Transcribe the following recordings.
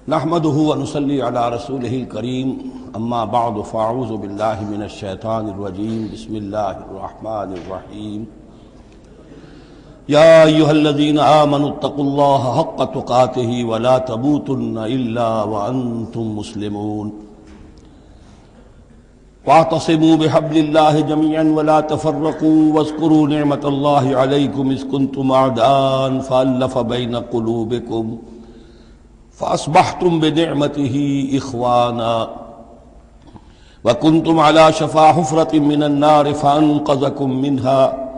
نحمده ونصلي على رسوله الكريم اما بعد فاعوذ بالله من الشيطان الرجيم بسم الله الرحمن الرحيم يا ايها الذين آمنوا اتقوا الله حق تقاته ولا تموتن الا وانتم مسلمون واعتصموا بحبل الله جميعا ولا تفرقوا واذكروا نعمة الله عليكم اذ كنتم اعداء فألف بين قلوبكم فأصبحتم بنعمته إخوانا وكنتم على شفا حفرة من النار فأنقذكم منها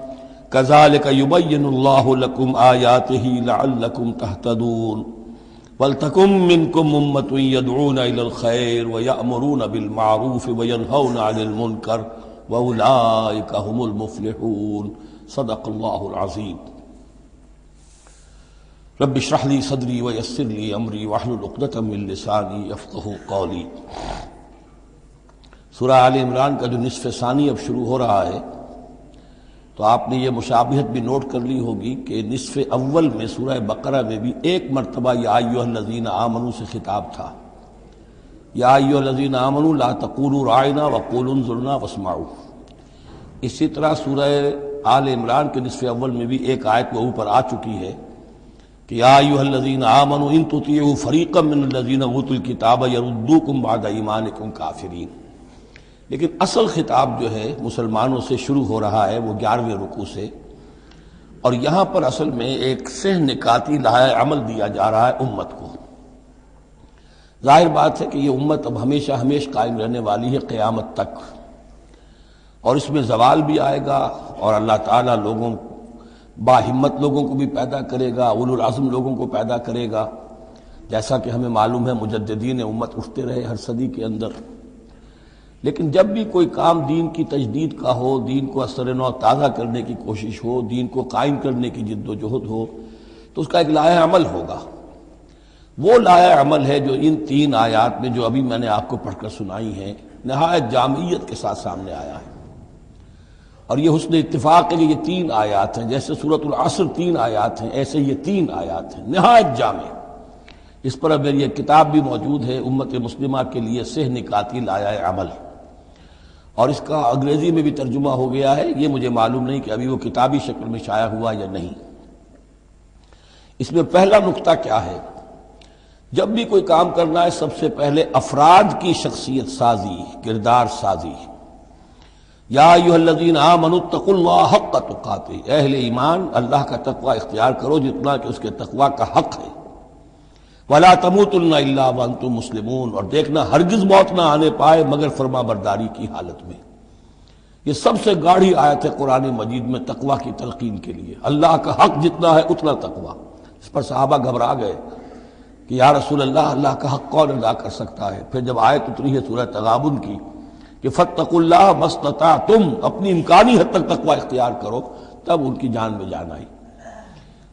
كذلك يبين الله لكم آياته لعلكم تهتدون ولتكن منكم أمة يدعون إلى الخير ويأمرون بالمعروف وينهون عن المنكر وأولئك هم المفلحون صدق الله العظيم رب اشرح لي صدري ويسر لي امری واحلل عقدۃ من لسانی یفقہوا قولی۔ سورہ آل عمران کا جو نصف ثانی اب شروع ہو رہا ہے تو آپ نے یہ مشابہت بھی نوٹ کر لی ہوگی کہ نصف اول میں سورہ بقرہ میں بھی ایک مرتبہ یا ایھا الذین آمنوا سے خطاب تھا، یا ایھا الذین آمنوا لا تقولوا راعنا وقولوا انظرنا واسمعوا۔ اسی طرح سورہ آل عمران کے نصف اول میں بھی ایک آیت وہ اوپر آ چکی ہے کہ یا ایھا الذین آمنوا ان تطیعوا فریقا من الذین اوتوا الکتاب یردوکم بعد ایمانکم کافرین۔ لیکن اصل خطاب جو ہے مسلمانوں سے شروع ہو رہا ہے وہ 11ویں رکوع سے، اور یہاں پر اصل میں ایک سہ نکاتی لائحہ عمل دیا جا رہا ہے امت کو۔ ظاہر بات ہے کہ یہ امت اب ہمیشہ قائم رہنے والی ہے قیامت تک، اور اس میں زوال بھی آئے گا، اور اللہ تعالیٰ لوگوں باہمت لوگوں کو بھی پیدا کرے گا، اولو العزم لوگوں کو پیدا کرے گا، جیسا کہ ہمیں معلوم ہے مجددین امت اٹھتے رہے ہر صدی کے اندر۔ لیکن جب بھی کوئی کام دین کی تجدید کا ہو، دین کو اثر نو تازہ کرنے کی کوشش ہو، دین کو قائم کرنے کی جد و جہد ہو، تو اس کا ایک لائحہ عمل ہوگا۔ وہ لائحہ عمل ہے جو ان 3 آیات میں جو ابھی میں نے آپ کو پڑھ کر سنائی ہیں نہایت جامعیت کے ساتھ سامنے آیا ہے۔ اور یہ حسن اتفاق ہے کہ یہ 3 آیات ہیں، جیسے سورۃ العصر 3 آیات ہیں، ایسے یہ 3 آیات ہیں نہایت جامع۔ اس پر اب میری یہ کتاب بھی موجود ہے امت مسلمہ کے لیے سہ نکاتی لائحہ عمل، اور اس کا انگریزی میں بھی ترجمہ ہو گیا ہے۔ یہ مجھے معلوم نہیں کہ ابھی وہ کتابی شکل میں شائع ہوا یا نہیں۔ اس میں پہلا نقطہ کیا ہے؟ جب بھی کوئی کام کرنا ہے سب سے پہلے افراد کی شخصیت سازی، کردار سازی۔ یا ایھا الذین آمنوا اتقوا اللہ حق تقاتہ، اہل ایمان اللہ کا تقوی اختیار کرو جتنا کہ اس کے تقوی کا حق ہے۔ ولا تموتن الا وانتم مسلمون، اور دیکھنا ہرگز موت نہ آنے پائے مگر فرما برداری کی حالت میں۔ یہ سب سے گاڑھی آیت ہے قرآن مجید میں تقوی کی تلقین کے لیے۔ اللہ کا حق جتنا ہے اتنا تقوی۔ اس پر صحابہ گھبرا گئے کہ یا رسول اللہ، اللہ کا حق کون ادا کر سکتا ہے؟ پھر جب آیت اتری ہے سورہ تغابن کی کہ فاتقوا اللہ ما استطعتم، اپنی امکانی حد تک تقوی اختیار کرو، تب ان کی جان میں جان آئی۔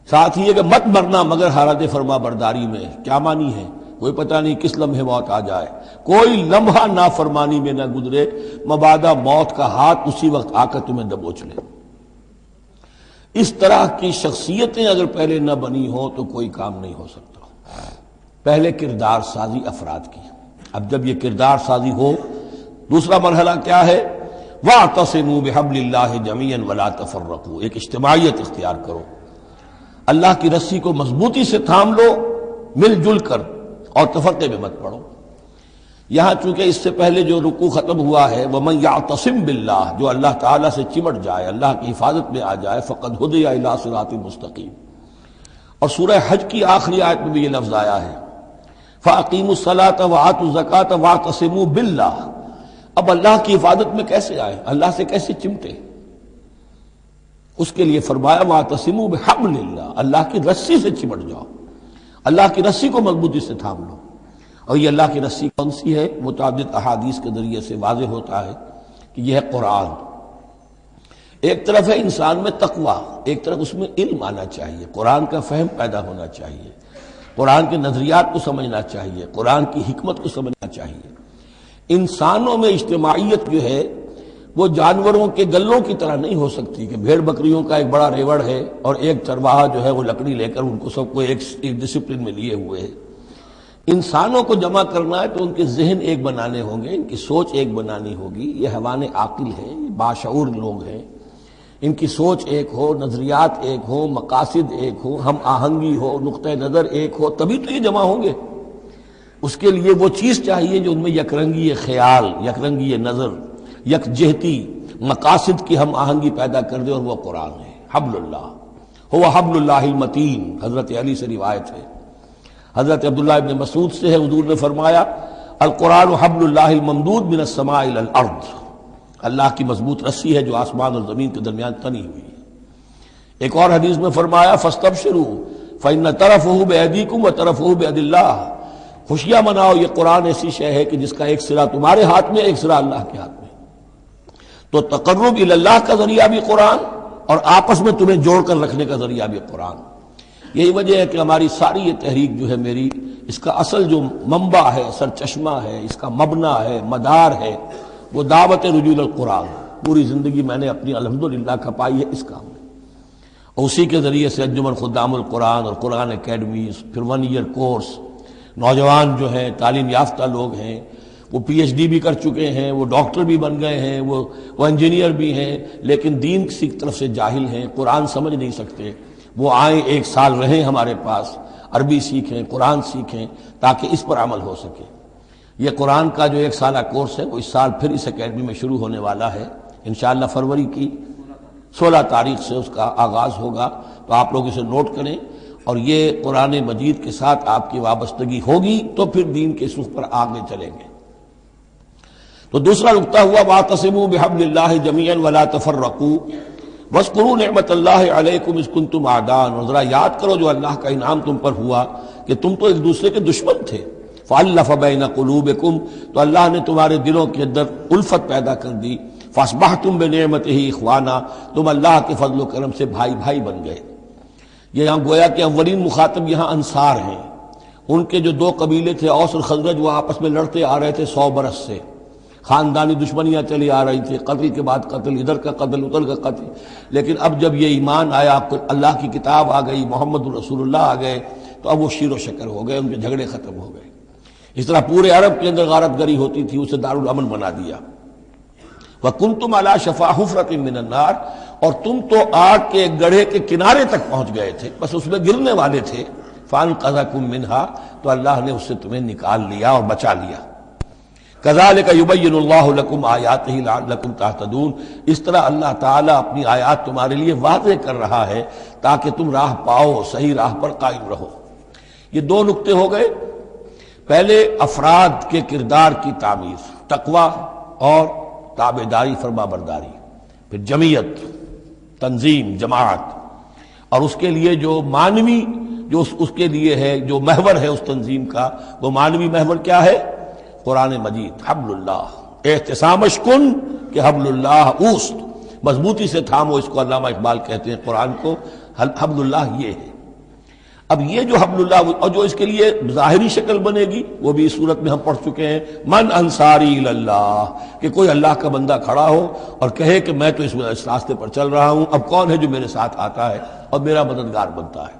ساتھ ہی یہ کہ مت مرنا مگر حالت فرما برداری میں۔ کیا معنی ہے؟ کوئی پتہ نہیں کس لمحے موت آ جائے، کوئی لمحہ نافرمانی میں نہ گزرے مبادا موت کا ہاتھ اسی وقت آ کر تمہیں دبوچ لے۔ اس طرح کی شخصیتیں اگر پہلے نہ بنی ہوں تو کوئی کام نہیں ہو سکتا۔ پہلے کردار سازی افراد کی۔ اب جب یہ کردار سازی ہو، دوسرا مرحلہ کیا ہے؟ وَاعْتَصِمُوا بِحَبْلِ اللَّهِ جَمِيعًا وَلَا تَفَرَّقُوا، ایک اجتماعیت اختیار کرو، اللہ کی رسی کو مضبوطی سے تھام لو مل جل کر، اور تفرقے میں مت پڑو۔ یہاں چونکہ اس سے پہلے جو رکوع ختم ہوا ہے وَمَن يَعْتَصِم بِاللَّهِ، جو اللہ تعالیٰ سے چمٹ جائے، اللہ کی حفاظت میں آ جائے، فَقَدْ هُدِیَ إِلَىٰ صِرَاطٍ مُسْتَقِيمٍ۔ اور سورہ حج کی آخری آیت میں بھی یہ لفظ آیا ہے فَأَقِیمُوا الصَّلَاةَ وَآتُوا الزَّکَاةَ وَاعْتَصِمُوا بِاللَّهِ۔ اب اللہ کی حفاظت میں کیسے آئے؟ اللہ سے کیسے چمٹے؟ اس کے لیے فرمایا وَاعْتَصِمُوا بِحَبْلِ اللَّهِ، اللہ کی رسی سے چمٹ جاؤ، اللہ کی رسی کو مضبوطی سے تھام لو۔ اور یہ اللہ کی رسی کون سی ہے؟ متعدد احادیث کے ذریعے سے واضح ہوتا ہے کہ یہ ہے قرآن۔ ایک طرف ہے انسان میں تقوی، ایک طرف اس میں علم آنا چاہیے، قرآن کا فہم پیدا ہونا چاہیے، قرآن کے نظریات کو سمجھنا چاہیے، قرآن کی حکمت کو سمجھنا چاہیے۔ انسانوں میں اجتماعیت جو ہے وہ جانوروں کے گلوں کی طرح نہیں ہو سکتی کہ بھیڑ بکریوں کا ایک بڑا ریوڑ ہے اور ایک چرواہا جو ہے وہ لکڑی لے کر ان کو سب کو ایک ڈسپلن میں لیے ہوئے ہے۔ انسانوں کو جمع کرنا ہے تو ان کے ذہن ایک بنانے ہوں گے، ان کی سوچ ایک بنانی ہوگی. یہ حیوان عاقل ہیں، یہ باشعور لوگ ہیں، ان کی سوچ ایک ہو، نظریات ایک ہو، مقاصد ایک ہو، ہم آہنگی ہو، نقطہ نظر ایک ہو، تبھی تو یہ جمع ہوں گے. اس کے لیے وہ چیز چاہیے جو ان میں یکرنگی خیال، یکرنگی نظر، یکجہتی مقاصد کی ہم آہنگی پیدا کر دے، اور وہ قرآن ہے. حبل اللہ هو حبل اللہ المتین، حضرت علی سے روایت ہے. حضرت عبداللہ ابن مسعود سے ہے، حضور نے فرمایا القرآن حبل اللہ الممدود من السماء الى الارض، اللہ کی مضبوط رسی ہے جو آسمان اور زمین کے درمیان تنی ہوئی ہے. ایک اور حدیث میں فرمایا فاستبشروا فإن طرفه بأيديكم وطرفه بيد اللہ، خوشیاں مناؤ، یہ قرآن ایسی شے ہے کہ جس کا ایک سرا تمہارے ہاتھ میں، ایک سرا اللہ کے ہاتھ میں. تو تقرب الی اللہ کا ذریعہ بھی قرآن، اور آپس میں تمہیں جوڑ کر رکھنے کا ذریعہ بھی قرآن. یہی وجہ ہے کہ ہماری ساری یہ تحریک جو ہے میری، اس کا اصل جو منبع ہے، سر چشمہ ہے، اس کا مبنا ہے، مدار ہے، وہ دعوت رجوع القرآن. پوری زندگی میں نے اپنی الحمدللہ کھپائی ہے اس کام میں، اور اسی کے ذریعے سے انجمن خدام القرآن اور قرآن اکیڈمیز، پھر 1 ایئر کورس. نوجوان جو ہیں، تعلیم یافتہ لوگ ہیں، وہ پی ایچ ڈی بھی کر چکے ہیں، وہ ڈاکٹر بھی بن گئے ہیں، وہ انجینئر بھی ہیں، لیکن دین کی طرف سے جاہل ہیں، قرآن سمجھ نہیں سکتے. وہ آئیں، 1 سال رہیں ہمارے پاس، عربی سیکھیں، قرآن سیکھیں، تاکہ اس پر عمل ہو سکے. یہ قرآن کا جو 1 سالہ کورس ہے وہ اس سال پھر اس اکیڈمی میں شروع ہونے والا ہے انشاءاللہ. فروری کی 16 تاریخ سے اس کا آغاز ہوگا، تو آپ لوگ اسے نوٹ کریں. اور یہ قرآن مجید کے ساتھ آپ کی وابستگی ہوگی تو پھر دین کے سوکھ پر آگے چلیں گے. تو دوسرا نقطہ ہوا واعتصموا بحبل اللہ جميعا ولا تفرقوا واذکروا نعمت اللہ علیکم اذ کنتم اعداء، اور ذرا یاد کرو جو اللہ کا انعام تم پر ہوا کہ تم تو ایک دوسرے کے دشمن تھے. فالف بین قلوبکم، تو اللہ نے تمہارے دلوں کے اندر الفت پیدا کر دی. فاصبحتم بنعمتہ اخوانا، تم اللہ کے فضل و کرم سے بھائی بھائی بن گئے. یہ یہاں گویا کہ اولین مخاطب یہاں انصار ہیں. ان کے جو 2 قبیلے تھے اوس اور خزرج، وہ آپس میں لڑتے آ رہے تھے 100 برس سے، خاندانی دشمنیاں چلی آ رہی تھی، قتل کے بعد قتل، ادھر کا قتل ادھر کا قتل. لیکن اب جب یہ ایمان آیا، اللہ کی کتاب آ گئی، محمد الرسول اللہ آ گئے، تو اب وہ شیر و شکر ہو گئے، ان کے جھگڑے ختم ہو گئے. اس طرح پورے عرب کے اندر غارت گری ہوتی تھی، اسے دارالامن بنا دیا. وَكُنْتُمْ عَلَىٰ شَفَا حُفْرَةٍ مِّنَ النَّارِ، اور تم تو آگ کے گڑھے کے کنارے تک پہنچ گئے تھے، بس اس میں گرنے والے تھے. فَأَنْقَذَكُم مِّنْهَا، تو اللہ نے اس سے تمہیں نکال لیا اور بچا لیا. كَذَلِكَ يُبَيِّنُ اللَّهُ لَكُمْ آيَاتِهِ لَعَلَّكُمْ تَهْتَدُونَ، اس طرح اللہ تعالیٰ اپنی آیات تمہارے لیے واضح کر رہا ہے تاکہ تم راہ پاؤ، صحیح راہ پر قائم رہو. یہ 2 نقطے ہو گئے. پہلے افراد کے کردار کی تعمیر، تقوی اور تابعداری، فرما برداری. پھر جمعیت، تنظیم، جماعت، اور اس کے لیے جو معنوی، جو اس کے لیے ہے، جو محور ہے اس تنظیم کا، وہ معنوی محور کیا ہے؟ قرآن مجید. حبل اللہ احتسامش کن کہ حبل اللہ اوست، مضبوطی سے تھامو. اس کو علامہ اقبال کہتے ہیں قرآن کو حبل اللہ یہ ہے. اب یہ جو حبل اللہ، اور جو اس کے لیے ظاہری شکل بنے گی وہ بھی اس صورت میں ہم پڑھ چکے ہیں، من انصاری اللہ، کہ کوئی اللہ کا بندہ کھڑا ہو اور کہے کہ میں تو اس راستے پر چل رہا ہوں، اب کون ہے جو میرے ساتھ آتا ہے اور میرا مددگار بنتا ہے.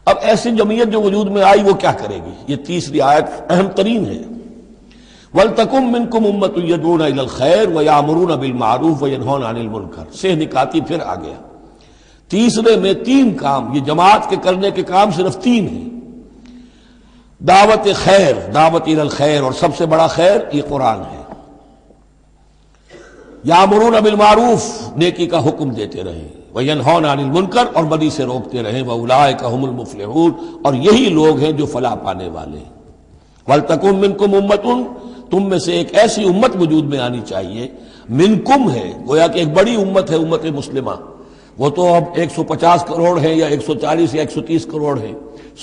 اب ایسی جمعیت جو وجود میں آئی وہ کیا کرے گی؟ یہ تیسری آیت اہم ترین ہے. وَلْتَكُن مِّنكُمْ أُمَّةٌ يَدْعُونَ إِلَى الْخَيْرِ وَيَأْمُرُونَ بِالْمَعْرُوفِ وَيَنْهَوْنَ عَنِ الْمُنكَرِ سے نکاتی پھر آ گیا. تیسرے میں 3 کام، یہ جماعت کے کرنے کے کام صرف 3 ہیں. دعوت خیر، دعوت الی الخیر، اور سب سے بڑا خیر یہ قرآن ہے. یامرون بالمعروف، نیکی کا حکم دیتے رہیں، وینہون عن المنکر، اور بدی سے روکتے رہیں، واولئک هم المفلحون، اور یہی لوگ ہیں جو فلاح پانے والے ہیں. ولتکن منکم امۃ، تم میں سے ایک ایسی امت وجود میں آنی چاہیے. منکم ہے، گویا کہ ایک بڑی امت ہے امت مسلمہ. وہ تو اب 150 کروڑ ہیں یا 140 یا 130 کروڑ ہیں،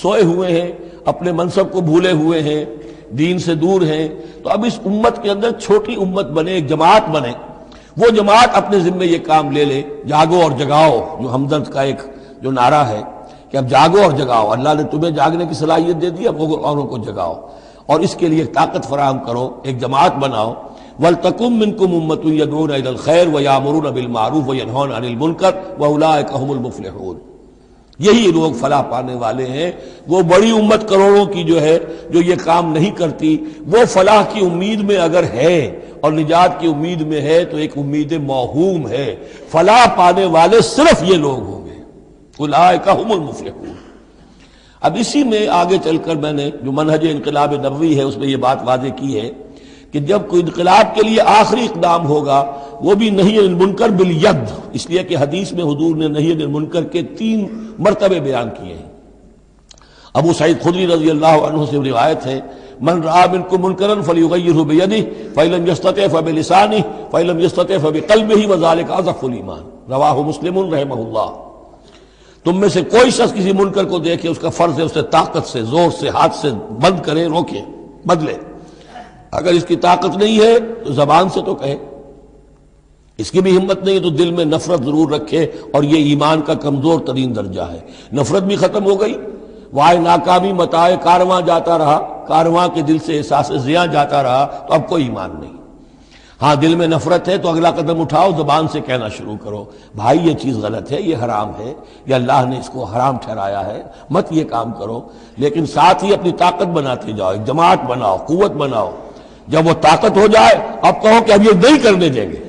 سوئے ہوئے ہیں، اپنے منصب کو بھولے ہوئے ہیں، دین سے دور ہیں. تو اب اس امت کے اندر چھوٹی امت بنے، ایک جماعت بنے. وہ جماعت اپنے ذمے یہ کام لے لے، جاگو اور جگاؤ، جو ہمدرد کا ایک جو نعرہ ہے کہ اب جاگو اور جگاؤ. اللہ نے تمہیں جاگنے کی صلاحیت دے دی، اب اوروں کو جگاؤ، اور اس کے لیے ایک طاقت فراہم کرو، ایک جماعت بناؤ. وَلْتَكُن مِّنكُمْ أُمَّةٌ يَدْعُونَ إِلَى الْخَيْرِ وَيَأْمُرُونَ بِالْمَعْرُوفِ وَيَنْهَوْنَ عَنِ الْمُنكَرِ وَأُولَٰئِكَ هُمُ الْمُفْلِحُونَ. یہی لوگ فلاح پانے والے ہیں۔ وہ بڑی امت کروڑوں کی جو ہے جو یہ کام نہیں کرتی، وہ فلاح کی امید میں اگر ہے اور نجات کی امید میں ہے تو ایک امید موہوم ہے۔ فلاح پانے والے صرف یہ لوگ ہوں گے، اولئک ھم المفلحون۔ اب اسی میں آگے چل کر میں نے جو منہج انقلاب نبوی ہے اس میں یہ بات واضح کی ہے کہ جب کوئی انقلاب کے لیے آخری اقدام ہوگا وہ بھی نہی عن المنکر بالید، اس لیے کہ حدیث میں حضور نے نہی عن المنکر کے 3 مرتبے بیان کیے ہیں۔ ابو سعید خدری رضی اللہ عنہ سے روایت ہے، من رأى منکم منکرا فلیغیرہ بیدہ فإن لم یستطع فبلسانہ فإن لم یستطع فبقلبہ وذلک اضعف الایمان، رواہ مسلم رحمہ اللہ۔ تم میں سے کوئی شخص کسی منکر کو دیکھے، اس کا فرض ہے اسے طاقت سے، زور سے، ہاتھ سے بند کرے، روکے، بدلے۔ اگر اس کی طاقت نہیں ہے تو زبان سے تو کہے، اس کی بھی ہمت نہیں ہے تو دل میں نفرت ضرور رکھے، اور یہ ایمان کا کمزور ترین درجہ ہے۔ نفرت بھی ختم ہو گئی، وائے ناکامی متاع کارواں جاتا رہا، کارواں کے دل سے احساس زیاں جاتا رہا تو اب کوئی ایمان نہیں۔ ہاں دل میں نفرت ہے تو اگلا قدم اٹھاؤ، زبان سے کہنا شروع کرو، بھائی یہ چیز غلط ہے، یہ حرام ہے، یا اللہ نے اس کو حرام ٹھہرایا ہے، مت یہ کام کرو۔ لیکن ساتھ ہی اپنی طاقت بناتے جاؤ، ایک جماعت بناؤ، قوت بناؤ۔ جب وہ طاقت ہو جائے اب کہو کہ اب یہ نہیں کرنے دیں گے،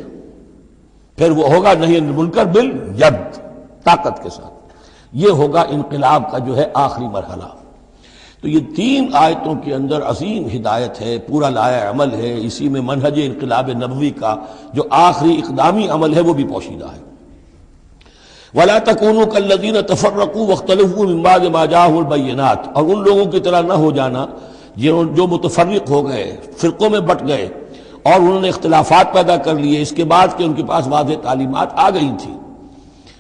پھر وہ ہوگا نہی عن المنکر بالید، طاقت کے ساتھ۔ یہ ہوگا انقلاب کا جو ہے آخری مرحلہ۔ تو یہ 3 آیتوں کے اندر عظیم ہدایت ہے، پورا لایا عمل ہے، اسی میں منہج انقلاب نبوی کا جو آخری اقدامی عمل ہے وہ بھی پوشیدہ ہے۔ وَلَا تَكُونُوا كَالَّذِينَ تَفَرَّقُوا وَاخْتَلَفُوا مِن بَعْدِ مَا جَاءَهُمُ الْبَيِّنَاتُ، اور ان لوگوں کی طرح نہ ہو جانا جو متفرق ہو گئے، فرقوں میں بٹ گئے اور انہوں نے اختلافات پیدا کر لیے اس کے بعد کہ ان کے پاس واضح تعلیمات آ گئی تھیں۔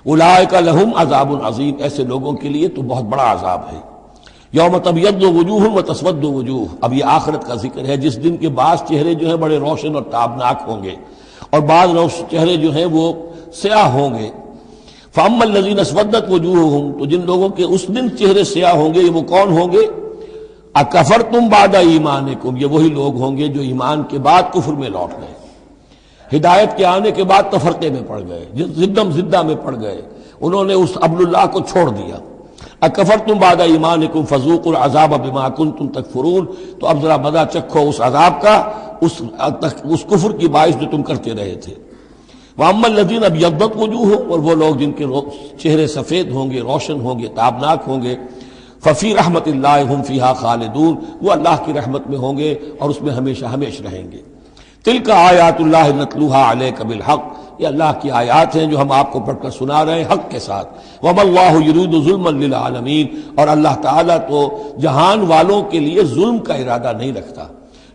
اولئک لہم عذاب عظیم، ایسے لوگوں کے لیے تو بہت بڑا عذاب ہے۔ یوم تبیض وجوہ وتسود وجوہ، اب یہ آخرت کا ذکر ہے جس دن کے بعض چہرے جو ہیں بڑے روشن اور تابناک ہوں گے اور بعض چہرے جو ہیں وہ سیاہ ہوں گے۔ فاما الذین اسودت وجوہہم، تو جن لوگوں کے اس دن چہرے سیاہ ہوں گے یہ وہ کون ہوں گے؟ اکفرتم بعد ایمانکم، یہ وہی لوگ ہوں گے جو ایمان کے بعد کفر میں لوٹ گئے، ہدایت کے آنے کے بعد تفرقے میں پڑ گئے، زدم زدہ میں پڑ گئے، انہوں نے اس عبد اللہ کو چھوڑ دیا۔ اکفرتم بعد ایمانکم فذوقوا العذاب بما کنتم تکفرون، تو اب ذرا مزہ چکھو اس عذاب کا، اس کفر کی باعث جو تم کرتے رہے تھے۔ واما الذین ابیضت وجوہہم، اور وہ لوگ جن کے چہرے سفید ہوں گے، روشن ہوں گے، تابناک ہوں گے، ففی رحمت اللہ ہم فیہا خالدون، وہ اللہ کی رحمت میں ہوں گے اور اس میں ہمیشہ ہمیشہ رہیں گے۔ تلک آیات اللہ نتلوہا علیک بالحق، یہ اللہ کی آیات ہیں جو ہم آپ کو پڑھ کر سنا رہے ہیں حق کے ساتھ۔ وما اللہ یرید ظلما للعالمین، اور اللہ تعالیٰ تو جہان والوں کے لیے ظلم کا ارادہ نہیں رکھتا۔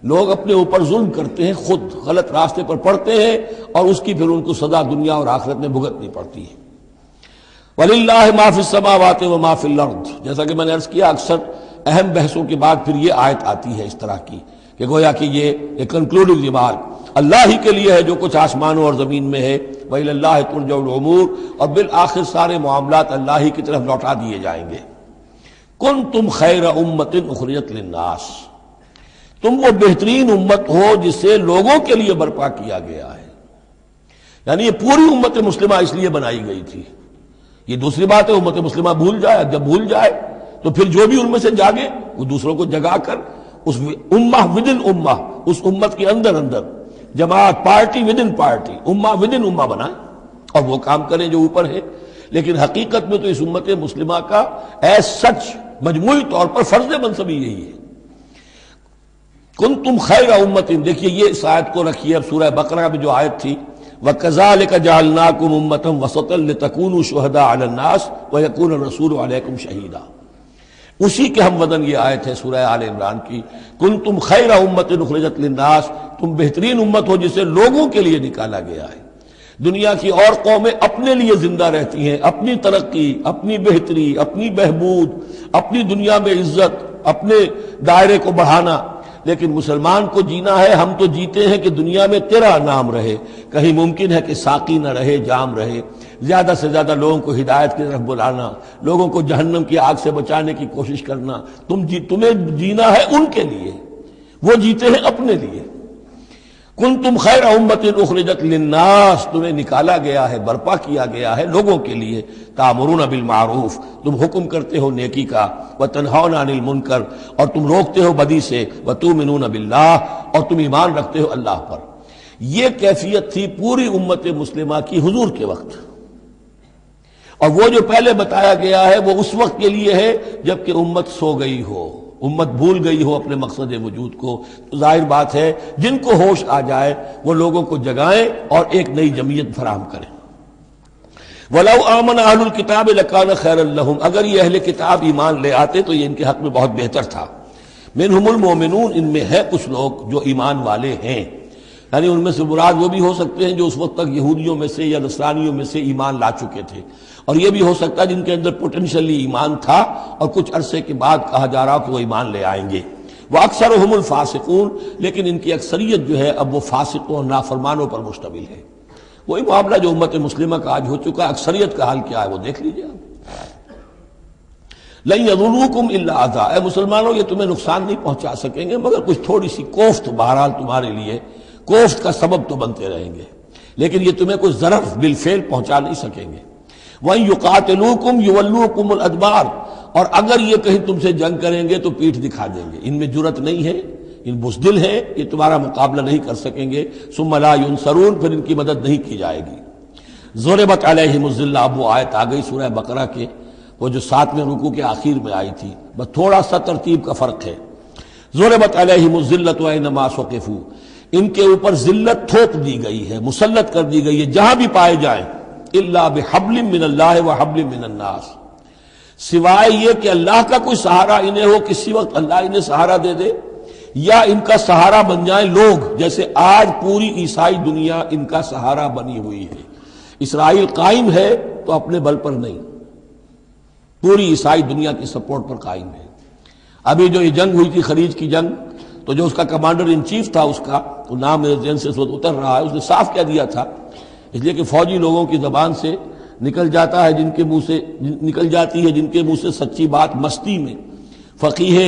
لوگ اپنے اوپر ظلم کرتے ہیں، خود غلط راستے پر پڑتے ہیں اور اس کی پھر ان کو سزا دنیا اور آخرت میں بھگتنی پڑتی ہے۔ وَلِلَّهِ مَا فِي السَّمَاوَاتِ وَمَا فِي الْأَرْضِ، جیسا کہ میں نے عرض کیا اکثر اہم بحثوں کے بعد پھر یہ آیت آتی ہے اس طرح کی کہ گویا کہ یہ ایک کنکلوڈنگ ریمارک، اللہ ہی کے لیے ہے جو کچھ آسمانوں اور زمین میں ہے، وَإِلَى اللَّهِ تُرْجَعُ الْأُمُورُ، اور بالآخر سارے معاملات اللہ ہی کی طرف لوٹا دیے جائیں گے۔ كُنتُمْ خَيْرَ أُمَّةٍ أُخْرِجَتْ لِلنَّاسِ، تم وہ بہترین امت ہو جسے لوگوں کے لیے برپا کیا گیا ہے، یعنی یہ پوری امت مسلمہ اس لیے بنائی گئی تھی۔ یہ دوسری بات ہے امت مسلمہ بھول جائے، جب بھول جائے تو پھر جو بھی ان میں سے جاگے وہ دوسروں کو جگا کر اس امہ ودن امہ، اس امت کے اندر اندر جماعت، پارٹی ودن پارٹی، امہ ودن امہ بنائیں اور وہ کام کریں جو اوپر ہے۔ لیکن حقیقت میں تو اس امت مسلمہ کا ایز سچ مجموعی طور پر فرض منصبی یہی ہے۔ کنتم خیر امت، دیکھیے یہ اس آیت کو رکھیے اب سورہ بقرہ میں جو آیت تھی، وَكَذَلِكَ جَعَلْنَاكُمْ أُمَّةً وَسَطًا لِتَكُونُوا شُهَدَاءَ عَلَى النَّاسِ وَيَكُونَ الرَّسُولُ عَلَيْكُمْ شَهِيدًا، اسی کے ہم وزن یہ آیت ہے سورہ آل عمران کی، کنتم خیر امت اخرجت للناس، تم بہترین امت ہو جسے لوگوں کے لیے نکالا گیا ہے۔ دنیا کی اور قومیں اپنے لیے زندہ رہتی ہیں، اپنی ترقی، اپنی بہتری، اپنی بہبود، اپنی دنیا میں عزت، اپنے دائرے کو بڑھانا، لیکن مسلمان کو جینا ہے، ہم تو جیتے ہیں کہ دنیا میں تیرا نام رہے، کہیں ممکن ہے کہ ساقی نہ رہے، جام رہے، زیادہ سے زیادہ لوگوں کو ہدایت کی طرف بلانا، لوگوں کو جہنم کی آگ سے بچانے کی کوشش کرنا، تمہیں جینا ہے ان کے لیے، وہ جیتے ہیں اپنے لیے۔ کنتم خیر امت اخرجت للناس، تمہیں نکالا گیا ہے، برپا کیا گیا ہے لوگوں کے لیے، تامرون بالمعروف، تم حکم کرتے ہو نیکی کا، وتنہون عن المنکر، اور تم روکتے ہو بدی سے، وتؤمنون باللہ، اور تم ایمان رکھتے ہو اللہ پر۔ یہ کیفیت تھی پوری امت مسلمہ کی حضور کے وقت، اور وہ جو پہلے بتایا گیا ہے وہ اس وقت کے لیے ہے جب کہ امت سو گئی ہو، امت بھول گئی ہو اپنے مقصد وجود کو۔ تو ظاہر بات ہے جن کو ہوش آ جائے وہ لوگوں کو جگائیں اور ایک نئی جمعیت فراہم کریں۔ وَلَوْ آمَنَ أَهْلُ الْكِتَابِ لَكَانَ خَيْرًا لَهُمْ، اگر یہ اہل کتاب ایمان لے آتے تو یہ ان کے حق میں بہت بہتر تھا۔ مِنْهُمُ الْمُؤْمِنُونَ، ان میں ہے کچھ لوگ جو ایمان والے ہیں، یعنی ان میں سے مراد وہ بھی ہو سکتے ہیں جو اس وقت تک یہودیوں میں سے یا نصرانیوں میں سے ایمان لا چکے تھے، اور یہ بھی ہو سکتا ہے جن کے اندر پوٹینشلی ایمان تھا اور کچھ عرصے کے بعد کہا جا رہا کہ وہ ایمان لے آئیں گے۔ وَأَكْثَرُهُمُ الْفَاسِقُونَ، لیکن ان کی اکثریت جو ہے اب وہ فاسقوں اور نافرمانوں پر مشتمل ہے۔ وہی معاملہ جو امت مسلمہ کا آج ہو چکا، اکثریت کا حال کیا ہے وہ دیکھ لیجیے آپ۔ لَن يَضُرُّوكُمْ إِلَّا أَذًى، اے مسلمانوں یہ تمہیں نقصان نہیں پہنچا سکیں گے مگر کچھ تھوڑی سی کوفت، بہرحال تمہارے لیے کوفت کا سبب تو بنتے رہیں گے، لیکن یہ تمہیں کوئی ضرر بالفعل پہنچا نہیں سکیں گے۔ وَإِن يُقَاتِلُوكُمْ يُوَلُّوكُمُ الْأَدْبَارَ، اور اگر یہ کہیں تم سے جنگ کریں گے تو پیٹھ دکھا دیں گے، ان میں جرت نہیں ہے، ان بزدل ہیں، یہ تمہارا مقابلہ نہیں کر سکیں گے۔ ثم لا ينصرون، پھر ان کی مدد نہیں کی جائے گی۔ ضربت علیہم الذلہ، اب وہ آیت آ گئی سورہ بقرہ کے وہ جو 7ویں رکوع کے آخر میں آئی تھی، بس تھوڑا سا ترتیب کا فرق ہے۔ ضربت علیہم الذلۃ اینما ثقفوا، ان کے اوپر ذلت تھوپ دی گئی ہے، مسلط کر دی گئی ہے جہاں بھی پائے جائیں، الا بحبل من اللہ وحبل من الناس، سوائے یہ کہ اللہ کا کوئی سہارا انہیں ہو، کسی وقت اللہ انہیں سہارا دے دے، یا ان کا سہارا بن جائیں لوگ، جیسے آج پوری عیسائی دنیا ان کا سہارا بنی ہوئی ہے۔ اسرائیل قائم ہے تو اپنے بل پر نہیں، پوری عیسائی دنیا کی سپورٹ پر قائم ہے۔ ابھی جو یہ جنگ ہوئی تھی خلیج کی جنگ، تو جو اس کا کمانڈر ان چیف تھا، اس کا وہ نام میرے ذہن سے اس وقت اتر رہا ہے، اس نے صاف کہہ دیا تھا، اس لیے کہ فوجی لوگوں کی زبان سے نکل جاتا ہے، جن کے منہ سے نکل جاتی ہے، جن کے منہ سے سچی بات مستی میں، فقیہ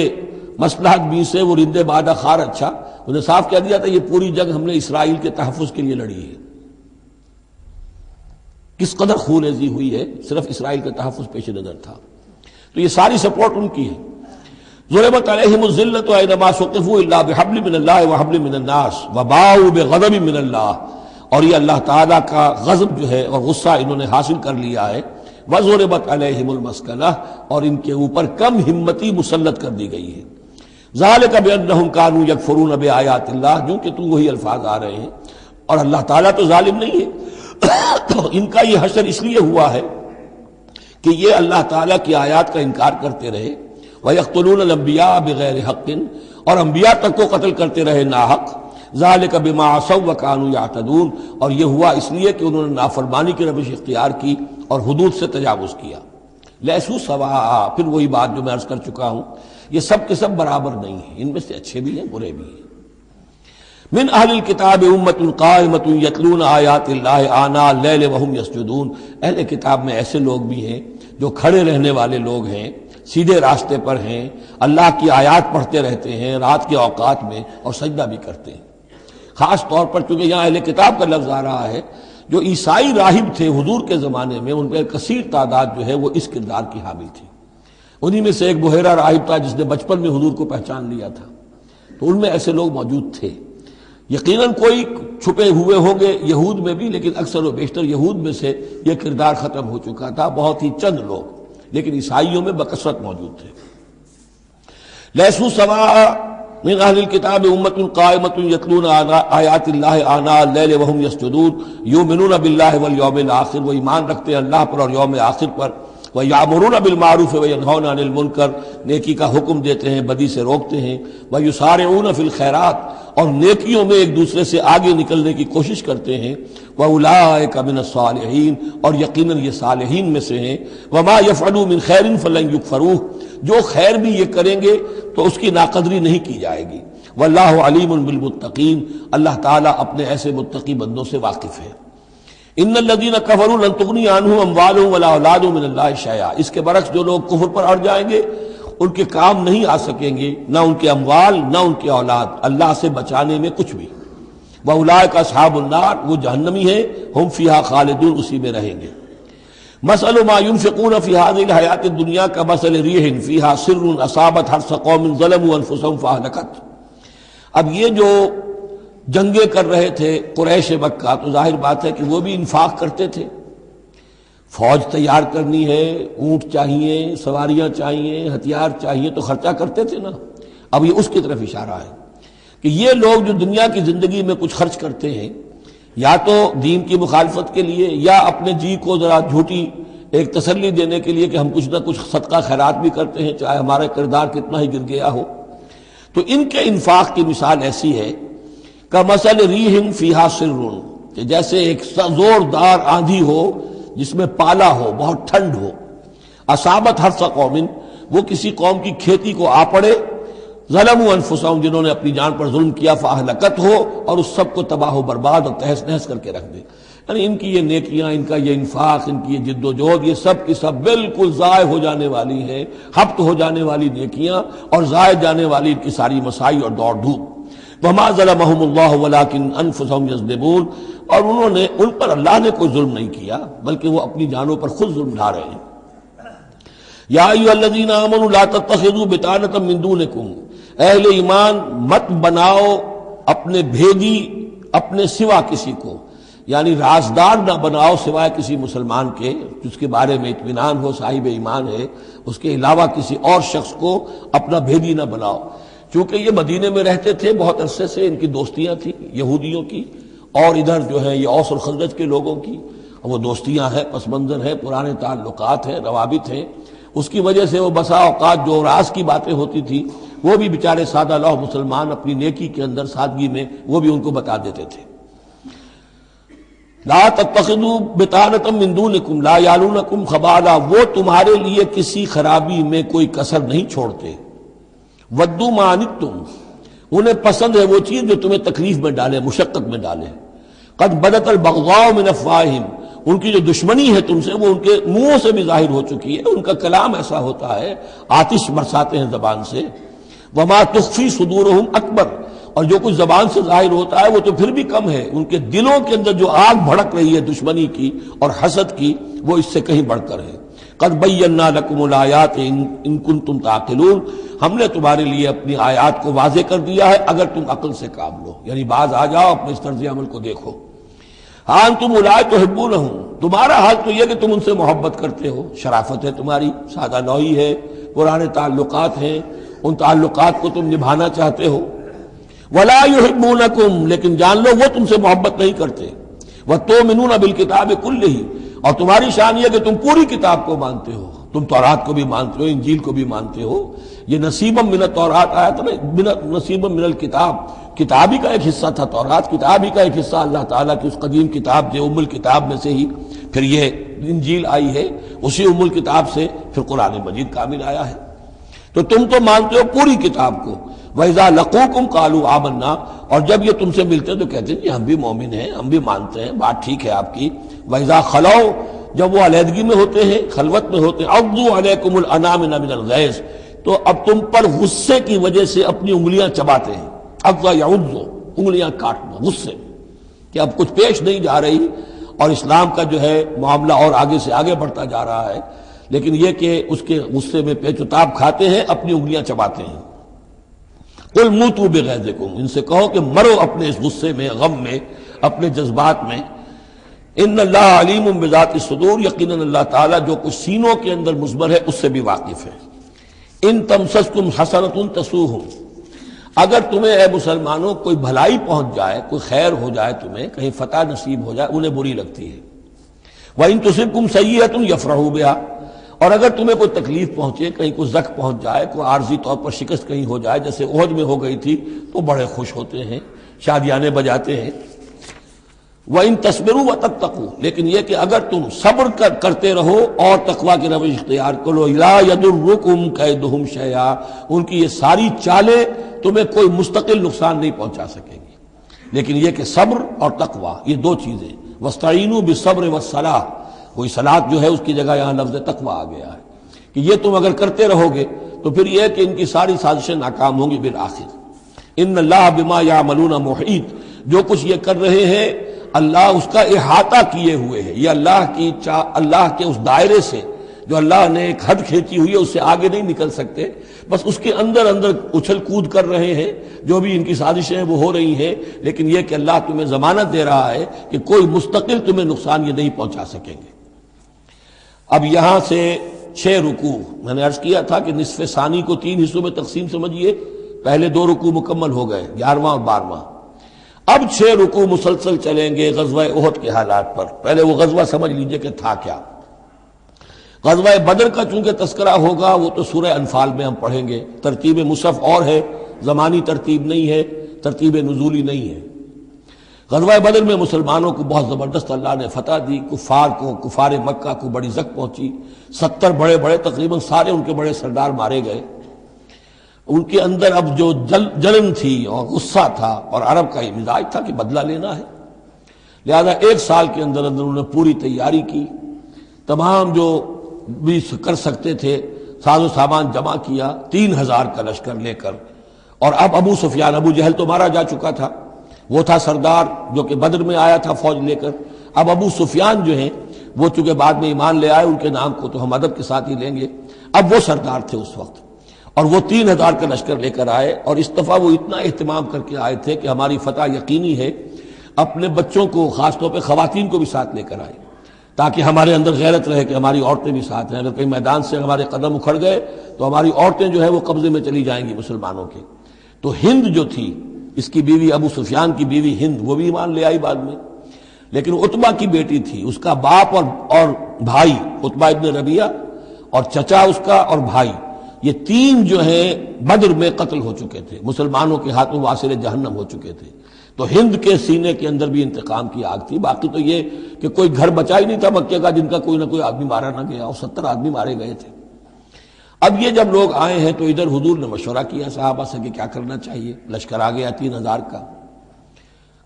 مصلحت بھی سے وہ رند بادہ خار اچھا، انہوں نے صاف کہہ دیا تھا یہ پوری جنگ ہم نے اسرائیل کے تحفظ کے لیے لڑی ہے۔ کس قدر خون ریزی ہوئی ہے، صرف اسرائیل کا تحفظ پیش نظر تھا، تو یہ ساری سپورٹ ان کی ہے۔ ضربت علیہم الذلۃ اینما ثقفوا الا بحبل من اللہ وحبل من الناس وباؤوا بغضب من اللہ، اور یہ اللہ تعالیٰ کا غضب جو ہے اور غصہ انہوں نے حاصل کر لیا ہے۔ وضربت علیہم المسکنہ، اور ان کے اوپر کم ہمتی مسلط کر دی گئی ہے۔ ذالک بانہم کانوا یکفرون بآیات اللہ، جو کہ تو وہی الفاظ آ رہے ہیں، اور اللہ تعالیٰ تو ظالم نہیں ہے، تو ان کا یہ حشر اس لیے ہوا ہے کہ یہ اللہ تعالیٰ کی آیات کا انکار کرتے رہے۔ وَيَقْتُلُونَ الْأَنْبِيَاءَ بِغَيْرِ حَقٍّ، اور انبیاء تک کو قتل کرتے رہے ناحق۔ ذَلِكَ بِمَا عَصَوْا وَكَانُوا يَعْتَدُونَ، اور یہ ہوا اس لیے کہ انہوں نے نافرمانی کی روش اختیار کی اور حدود سے تجاوز کیا۔ لیسوا سواء، پھر وہی بات جو میں عرض کر چکا ہوں، یہ سب کے سب برابر نہیں ہیں، ان میں سے اچھے بھی ہیں برے بھی ہیں۔ من اہل الکتاب امۃ قائمۃ یتلون آیات اللہ آناء اللیل وہم یسجدون، اہل کتاب میں ایسے لوگ بھی ہیں جو کھڑے رہنے والے لوگ ہیں، سیدھے راستے پر ہیں، اللہ کی آیات پڑھتے رہتے ہیں رات کے اوقات میں اور سجدہ بھی کرتے ہیں۔ خاص طور پر چونکہ یہاں اہل کتاب کا لفظ آ رہا ہے، جو عیسائی راہب تھے حضور کے زمانے میں، ان پہ کثیر تعداد جو ہے وہ اس کردار کی حامل تھی۔ انہی میں سے ایک بحیرہ راہب تھا جس نے بچپن میں حضور کو پہچان لیا تھا، تو ان میں ایسے لوگ موجود تھے۔ یقیناً کوئی چھپے ہوئے ہوں گے یہود میں بھی، لیکن اکثر و بیشتر یہود میں سے یہ کردار ختم ہو چکا تھا، بہت ہی چند لوگ، لیکن عیسائیوں میں بکثرت موجود تھے۔ لیسوا سواء من اہل الکتاب امۃ قائمۃ یتلون آیات اللہ آناء اللیل وہم یسجدون یؤمنون باللہ والیوم الآخر، وہ ایمان رکھتے ہیں اللہ پر اور یوم آخر پر، وَيَأْمُرُونَ بِالْمَعْرُوفِ وَيَنْهَوْنَ عَنِ الْمُنْكَرِ، نیکی کا حکم دیتے ہیں بدی سے روکتے ہیں، وَيُسَارِعُونَ فِي الْخَيْرَاتِ، اور نیکیوں میں ایک دوسرے سے آگے نکلنے کی کوشش کرتے ہیں، وَأُولَٰئِكَ مِنَ الصَّالِحِينَ، اور یقیناً یہ صالحین میں سے ہیں، وَمَا يَفْعَلُوا مِنْ خَيْرٍ فَلَنْ يُكْفَرُوهُ، جو خیر بھی یہ کریں گے تو اس کی ناقدری نہیں کی جائے گی۔ وَاللَّهُ عَلِيمٌ بِالْمُتَّقِينَ، اللہ تعالیٰ اپنے ایسے متقی بندوں سے واقف ہے۔ ان الذین کفروا لن تغنی عنہم اموالهم ولا اولادهم من اللہ شیئا، اس کے برعکس جو لوگ کفر پر اڑ جائیں گے ان کے کام نہیں آ سکیں گے، نہ ان کے اموال نہ ان کی اولاد اللہ سے بچانے میں کچھ بھی۔ وَأُولَٰئِكَ أَصْحَابُ النَّارِ، وہ جہنمی ہیں، ہم فیہا خالدون، اسی میں رہیں گے۔ مثل ما ينفقون في هذه الحیات الدنیا كمثل ريح فيها سر اصابت حرث قوم ظلموا انفسهم فاهلكت۔ اب یہ جو جنگیں کر رہے تھے قریش مکہ، تو ظاہر بات ہے کہ وہ بھی انفاق کرتے تھے، فوج تیار کرنی ہے، اونٹ چاہیے، سواریاں چاہیے، ہتھیار چاہیے، تو خرچہ کرتے تھے نا۔ اب یہ اس کی طرف اشارہ ہے کہ یہ لوگ جو دنیا کی زندگی میں کچھ خرچ کرتے ہیں، یا تو دین کی مخالفت کے لیے، یا اپنے جی کو ذرا جھوٹی ایک تسلی دینے کے لیے کہ ہم کچھ نہ کچھ صدقہ خیرات بھی کرتے ہیں، چاہے ہمارا کردار کتنا ہی گر گیا ہو، تو ان کے انفاق کی مثال ایسی ہے کمثل ریح فیہا سر، کہ جیسے ایک زوردار آندھی ہو جس میں پالا ہو، بہت ٹھنڈ ہو، اصابت حرث قوم، وہ کسی قوم کی کھیتی کو آ پڑے، ظلموا انفسهم، جنہوں نے اپنی جان پر ظلم کیا، فاہلکت ہو، اور اس سب کو تباہ و برباد اور تہس نہس کر کے رکھ دے۔ یعنی ان کی یہ نیکیاں، ان کا یہ انفاق، ان کی یہ جد و جہد، یہ سب کی سب بالکل ضائع ہو جانے والی ہیں، ہبط ہو جانے والی نیکیاں، اور ضائع جانے والی ان کی ساری مساعی اور دوڑ دھوپ۔ وما ظلمهم اللہ ولکن انفسهم یظلمون، اور انہوں نے، ان پر اللہ نے کوئی ظلم نہیں کیا، بلکہ وہ اپنی جانوں پر خود ظلم ڈھا رہے ہیں۔ یا ایھا الذین آمنوا لا تتخذوا بطانۃ من دونکم، اہل ایمان مت بناؤ اپنے بھیدی اپنے سوا کسی کو، یعنی رازدار نہ بناؤ سوائے کسی مسلمان کے جس کے بارے میں اطمینان ہو، صاحب ایمان ہے، اس کے علاوہ کسی اور شخص کو اپنا بھیدی نہ بناؤ۔ چونکہ یہ مدینے میں رہتے تھے بہت عرصے سے، ان کی دوستیاں تھیں یہودیوں کی، اور ادھر جو ہے یہ اوس اور خزرج کے لوگوں کی، وہ دوستیاں ہیں، پس منظر ہے، پرانے تعلقات ہیں، روابط ہیں، اس کی وجہ سے وہ بسا اوقات جو راز کی باتیں ہوتی تھی وہ بھی بیچارے سادہ لوح مسلمان اپنی نیکی کے اندر، سادگی میں، وہ بھی ان کو بتا دیتے تھے۔ لا تتخذوا بطانۃ من دونکم لا یعلونکم خبالا، وہ تمہارے لیے کسی خرابی میں کوئی کسر نہیں چھوڑتے۔ ودوا ما عنتم، انہیں پسند ہے وہ چیز جو تمہیں تکلیف میں ڈالے، مشقت میں ڈالے۔ قد بدت البغضاء من افواہہم، ان کی جو دشمنی ہے تم سے وہ ان کے منہوں سے بھی ظاہر ہو چکی ہے، ان کا کلام ایسا ہوتا ہے، آتش برساتے ہیں زبان سے۔ وما تخفی صدورہم اکبر، اور جو کچھ زبان سے ظاہر ہوتا ہے وہ تو پھر بھی کم ہے، ان کے دلوں کے اندر جو آگ بھڑک رہی ہے دشمنی کی اور حسد کی، وہ اس سے کہیں بڑھ کر ہے۔ قد بینا لکم الآیات ان کنتم تعقلون، ہم نے تمہارے لیے اپنی آیات کو واضح کر دیا ہے اگر تم عقل سے کام لو، یعنی باز آ جاؤ، اپنے اس طرز عمل کو دیکھو۔ ہاں تم اولئک تحبونہم، تمہارا حال تو یہ کہ تم ان سے محبت کرتے ہو، شرافت ہے تمہاری، سادہ نوئی ہے، پرانے تعلقات ہیں، ان تعلقات کو تم نبھانا چاہتے ہو۔ ولا یحبونکم، لیکن جان لو وہ تم سے محبت نہیں کرتے۔ وتؤمنون بالکتاب کلہ، اور تمہاری شان یہ کہ تم پوری کتاب کو مانتے ہو، تم تورات کو بھی مانتے ہو، انجیل کو بھی مانتے ہو۔ یہ نصیبا من التورات آیا تھا نا، نصیبا من الکتاب، کتاب ہی کا ایک حصہ تھا تورات، کتاب ہی کا ایک حصہ اللہ تعالیٰ کی اس قدیم کتاب جو ام الکتاب میں سے ہی پھر یہ انجیل آئی ہے، اسی ام الکتاب سے پھر قرآن مجید کامل آیا ہے۔ تو تم تو مانتے ہو پوری کتاب کو۔ وَإِذَا لَقُوكُمْ قَالُوا آمَنَّا، اور جب یہ تم سے ملتے تو کہتے ہیں کہ ہم بھی مومن ہیں، ہم بھی مانتے ہیں، بات ٹھیک ہے آپ کی۔ وَإِذَا خَلَوْا، جب وہ علیحدگی میں ہوتے ہیں، خلوت میں ہوتے ہیں، عَضُّوا عَلَيْكُمُ الْأَنَامِلَ مِنَ الْغَيْظِ، تو اب تم پر غصے کی وجہ سے اپنی انگلیاں چباتے ہیں۔ عَضَّ يَعُضُّ، انگلیاں کاٹنا غصے میں، کہ اب کچھ پیش نہیں جا رہی اور اسلام کا جو ہے معاملہ اور آگے سے آگے بڑھتا جا رہا ہے، لیکن یہ کہ اس کے غصے میں پیچ و تاب کھاتے ہیں، اپنی انگلیاں چباتے ہیں۔ قل موتوا بغیظکم، ان سے کہو کہ مرو اپنے اس غصے میں، غم میں، اپنے جذبات میں۔ ان اللہ علیم بذات الصدور، یقیناً اللہ تعالیٰ جو کچھ سینوں کے اندر مضمر ہے اس سے بھی واقف ہے۔ ان تمسسکم حسنۃ تسؤہم، اگر تمہیں اے مسلمانوں کوئی بھلائی پہنچ جائے، کوئی خیر ہو جائے، تمہیں کہیں فتح نصیب ہو جائے، انہیں بری لگتی ہے۔ وَإِن تُصِبْكُمْ سَیِّئَةٌ یفرحوا بِہَا، اور اگر تمہیں کوئی تکلیف پہنچے، کہیں کوئی زخ پہنچ جائے، کوئی عارضی طور پر شکست کہیں ہو جائے، جیسے احد میں ہو گئی تھی، تو بڑے خوش ہوتے ہیں، شادیانے بجاتے ہیں۔ وَإِن تَصْبِرُوا وَتَتَّقُوا، لیکن یہ کہ اگر تم صبر کرتے رہو اور تقویٰ کی روش اختیار کرو، لَا يَضُرُّكُمْ كَيْدُهُمْ شَيْئًا، ان کی یہ ساری چالیں تمہیں کوئی مستقل نقصان نہیں پہنچا سکے گی۔ لیکن یہ کہ صبر اور تقویٰ، یہ دو چیزیں، وَاسْتَعِینُوا بِالصَّبْرِ وَالصَّلَاةِ، کوئی صلاۃ جو ہے اس کی جگہ یہاں لفظ تقویٰ آ گیا ہے کہ یہ تم اگر کرتے رہو گے تو پھر یہ کہ ان کی ساری سازشیں ناکام ہوں گی بالآخر۔ ان اللہ بما یعملون محیط، جو کچھ یہ کر رہے ہیں اللہ اس کا احاطہ کیے ہوئے ہے، یہ اللہ کے اس دائرے سے جو اللہ نے ایک حد کھینچی ہوئی ہے اس سے آگے نہیں نکل سکتے، بس اس کے اندر اندر اچھل کود کر رہے ہیں، جو بھی ان کی سازشیں ہیں وہ ہو رہی ہیں، لیکن یہ کہ اللہ تمہیں ضمانت دے رہا ہے کہ کوئی مستقل تمہیں نقصان یہ نہیں پہنچا سکیں گے۔ اب یہاں سے 6 رکوع میں نے عرض کیا تھا کہ نصف ثانی کو 3 حصوں میں تقسیم سمجھیے، پہلے 2 رکوع مکمل ہو گئے، 11واں اور 12واں۔ اب 6 رکوع مسلسل چلیں گے غزوہ احد کے حالات پر۔ پہلے وہ غزوہ سمجھ لیجئے کہ تھا کیا۔ غزوہ بدر کا چونکہ تذکرہ ہوگا وہ تو سورہ انفال میں ہم پڑھیں گے، ترتیب مصحف اور ہے، زمانی ترتیب نہیں ہے، ترتیب نزولی نہیں ہے۔ غزوہ بدر میں مسلمانوں کو بہت زبردست اللہ نے فتح دی، کفار مکہ کو بڑی زک پہنچی، 70 بڑے بڑے تقریباً سارے ان کے بڑے سردار مارے گئے۔ ان کے اندر اب جو جلن تھی اور غصہ تھا، اور عرب کا یہ مزاج تھا کہ بدلہ لینا ہے، لہذا 1 سال کے اندر انہوں نے پوری تیاری کی، تمام جو بھی کر سکتے تھے ساز و سامان جمع کیا، 3000 کا لشکر لے کر۔ اور اب ابو سفیان، ابو جہل تو مارا جا چکا تھا، وہ تھا سردار جو کہ بدر میں آیا تھا فوج لے کر۔ اب ابو سفیان جو ہیں وہ چونکہ بعد میں ایمان لے آئے، ان کے نام کو تو ہم ادب کے ساتھ ہی لیں گے، اب وہ سردار تھے اس وقت، اور وہ 3000 کا لشکر لے کر آئے، اور اس دفعہ وہ اتنا اہتمام کر کے آئے تھے کہ ہماری فتح یقینی ہے، اپنے بچوں کو خاص طور پہ خواتین کو بھی ساتھ لے کر آئے تاکہ ہمارے اندر غیرت رہے کہ ہماری عورتیں بھی ساتھ ہیں، اگر کہیں میدان سے ہمارے قدم اکھڑ گئے تو ہماری عورتیں جو ہے وہ قبضے میں چلی جائیں گی مسلمانوں کے۔ تو ہند جو تھی، اس کی بیوی ابو سفیان کی بیوی ہند، وہ بھی ایمان لے آئی بعد میں، لیکن عتبہ کی بیٹی تھی، اس کا باپ اور بھائی عتبہ ابن ربیعہ، اور چچا اس کا اور بھائی، یہ 3 جو ہیں بدر میں قتل ہو چکے تھے، مسلمانوں کے ہاتھوں واصل جہنم ہو چکے تھے۔ تو ہند کے سینے کے اندر بھی انتقام کی آگ تھی۔ باقی تو یہ کہ کوئی گھر بچا ہی نہیں تھا مکے کا جن کا کوئی نہ کوئی آدمی مارا نہ گیا، اور 70 آدمی مارے گئے تھے۔ اب یہ جب لوگ آئے ہیں تو ادھر حضور نے مشورہ کیا صحابہ سے کہ کیا کرنا چاہیے، لشکر آ گیا 3000 کا۔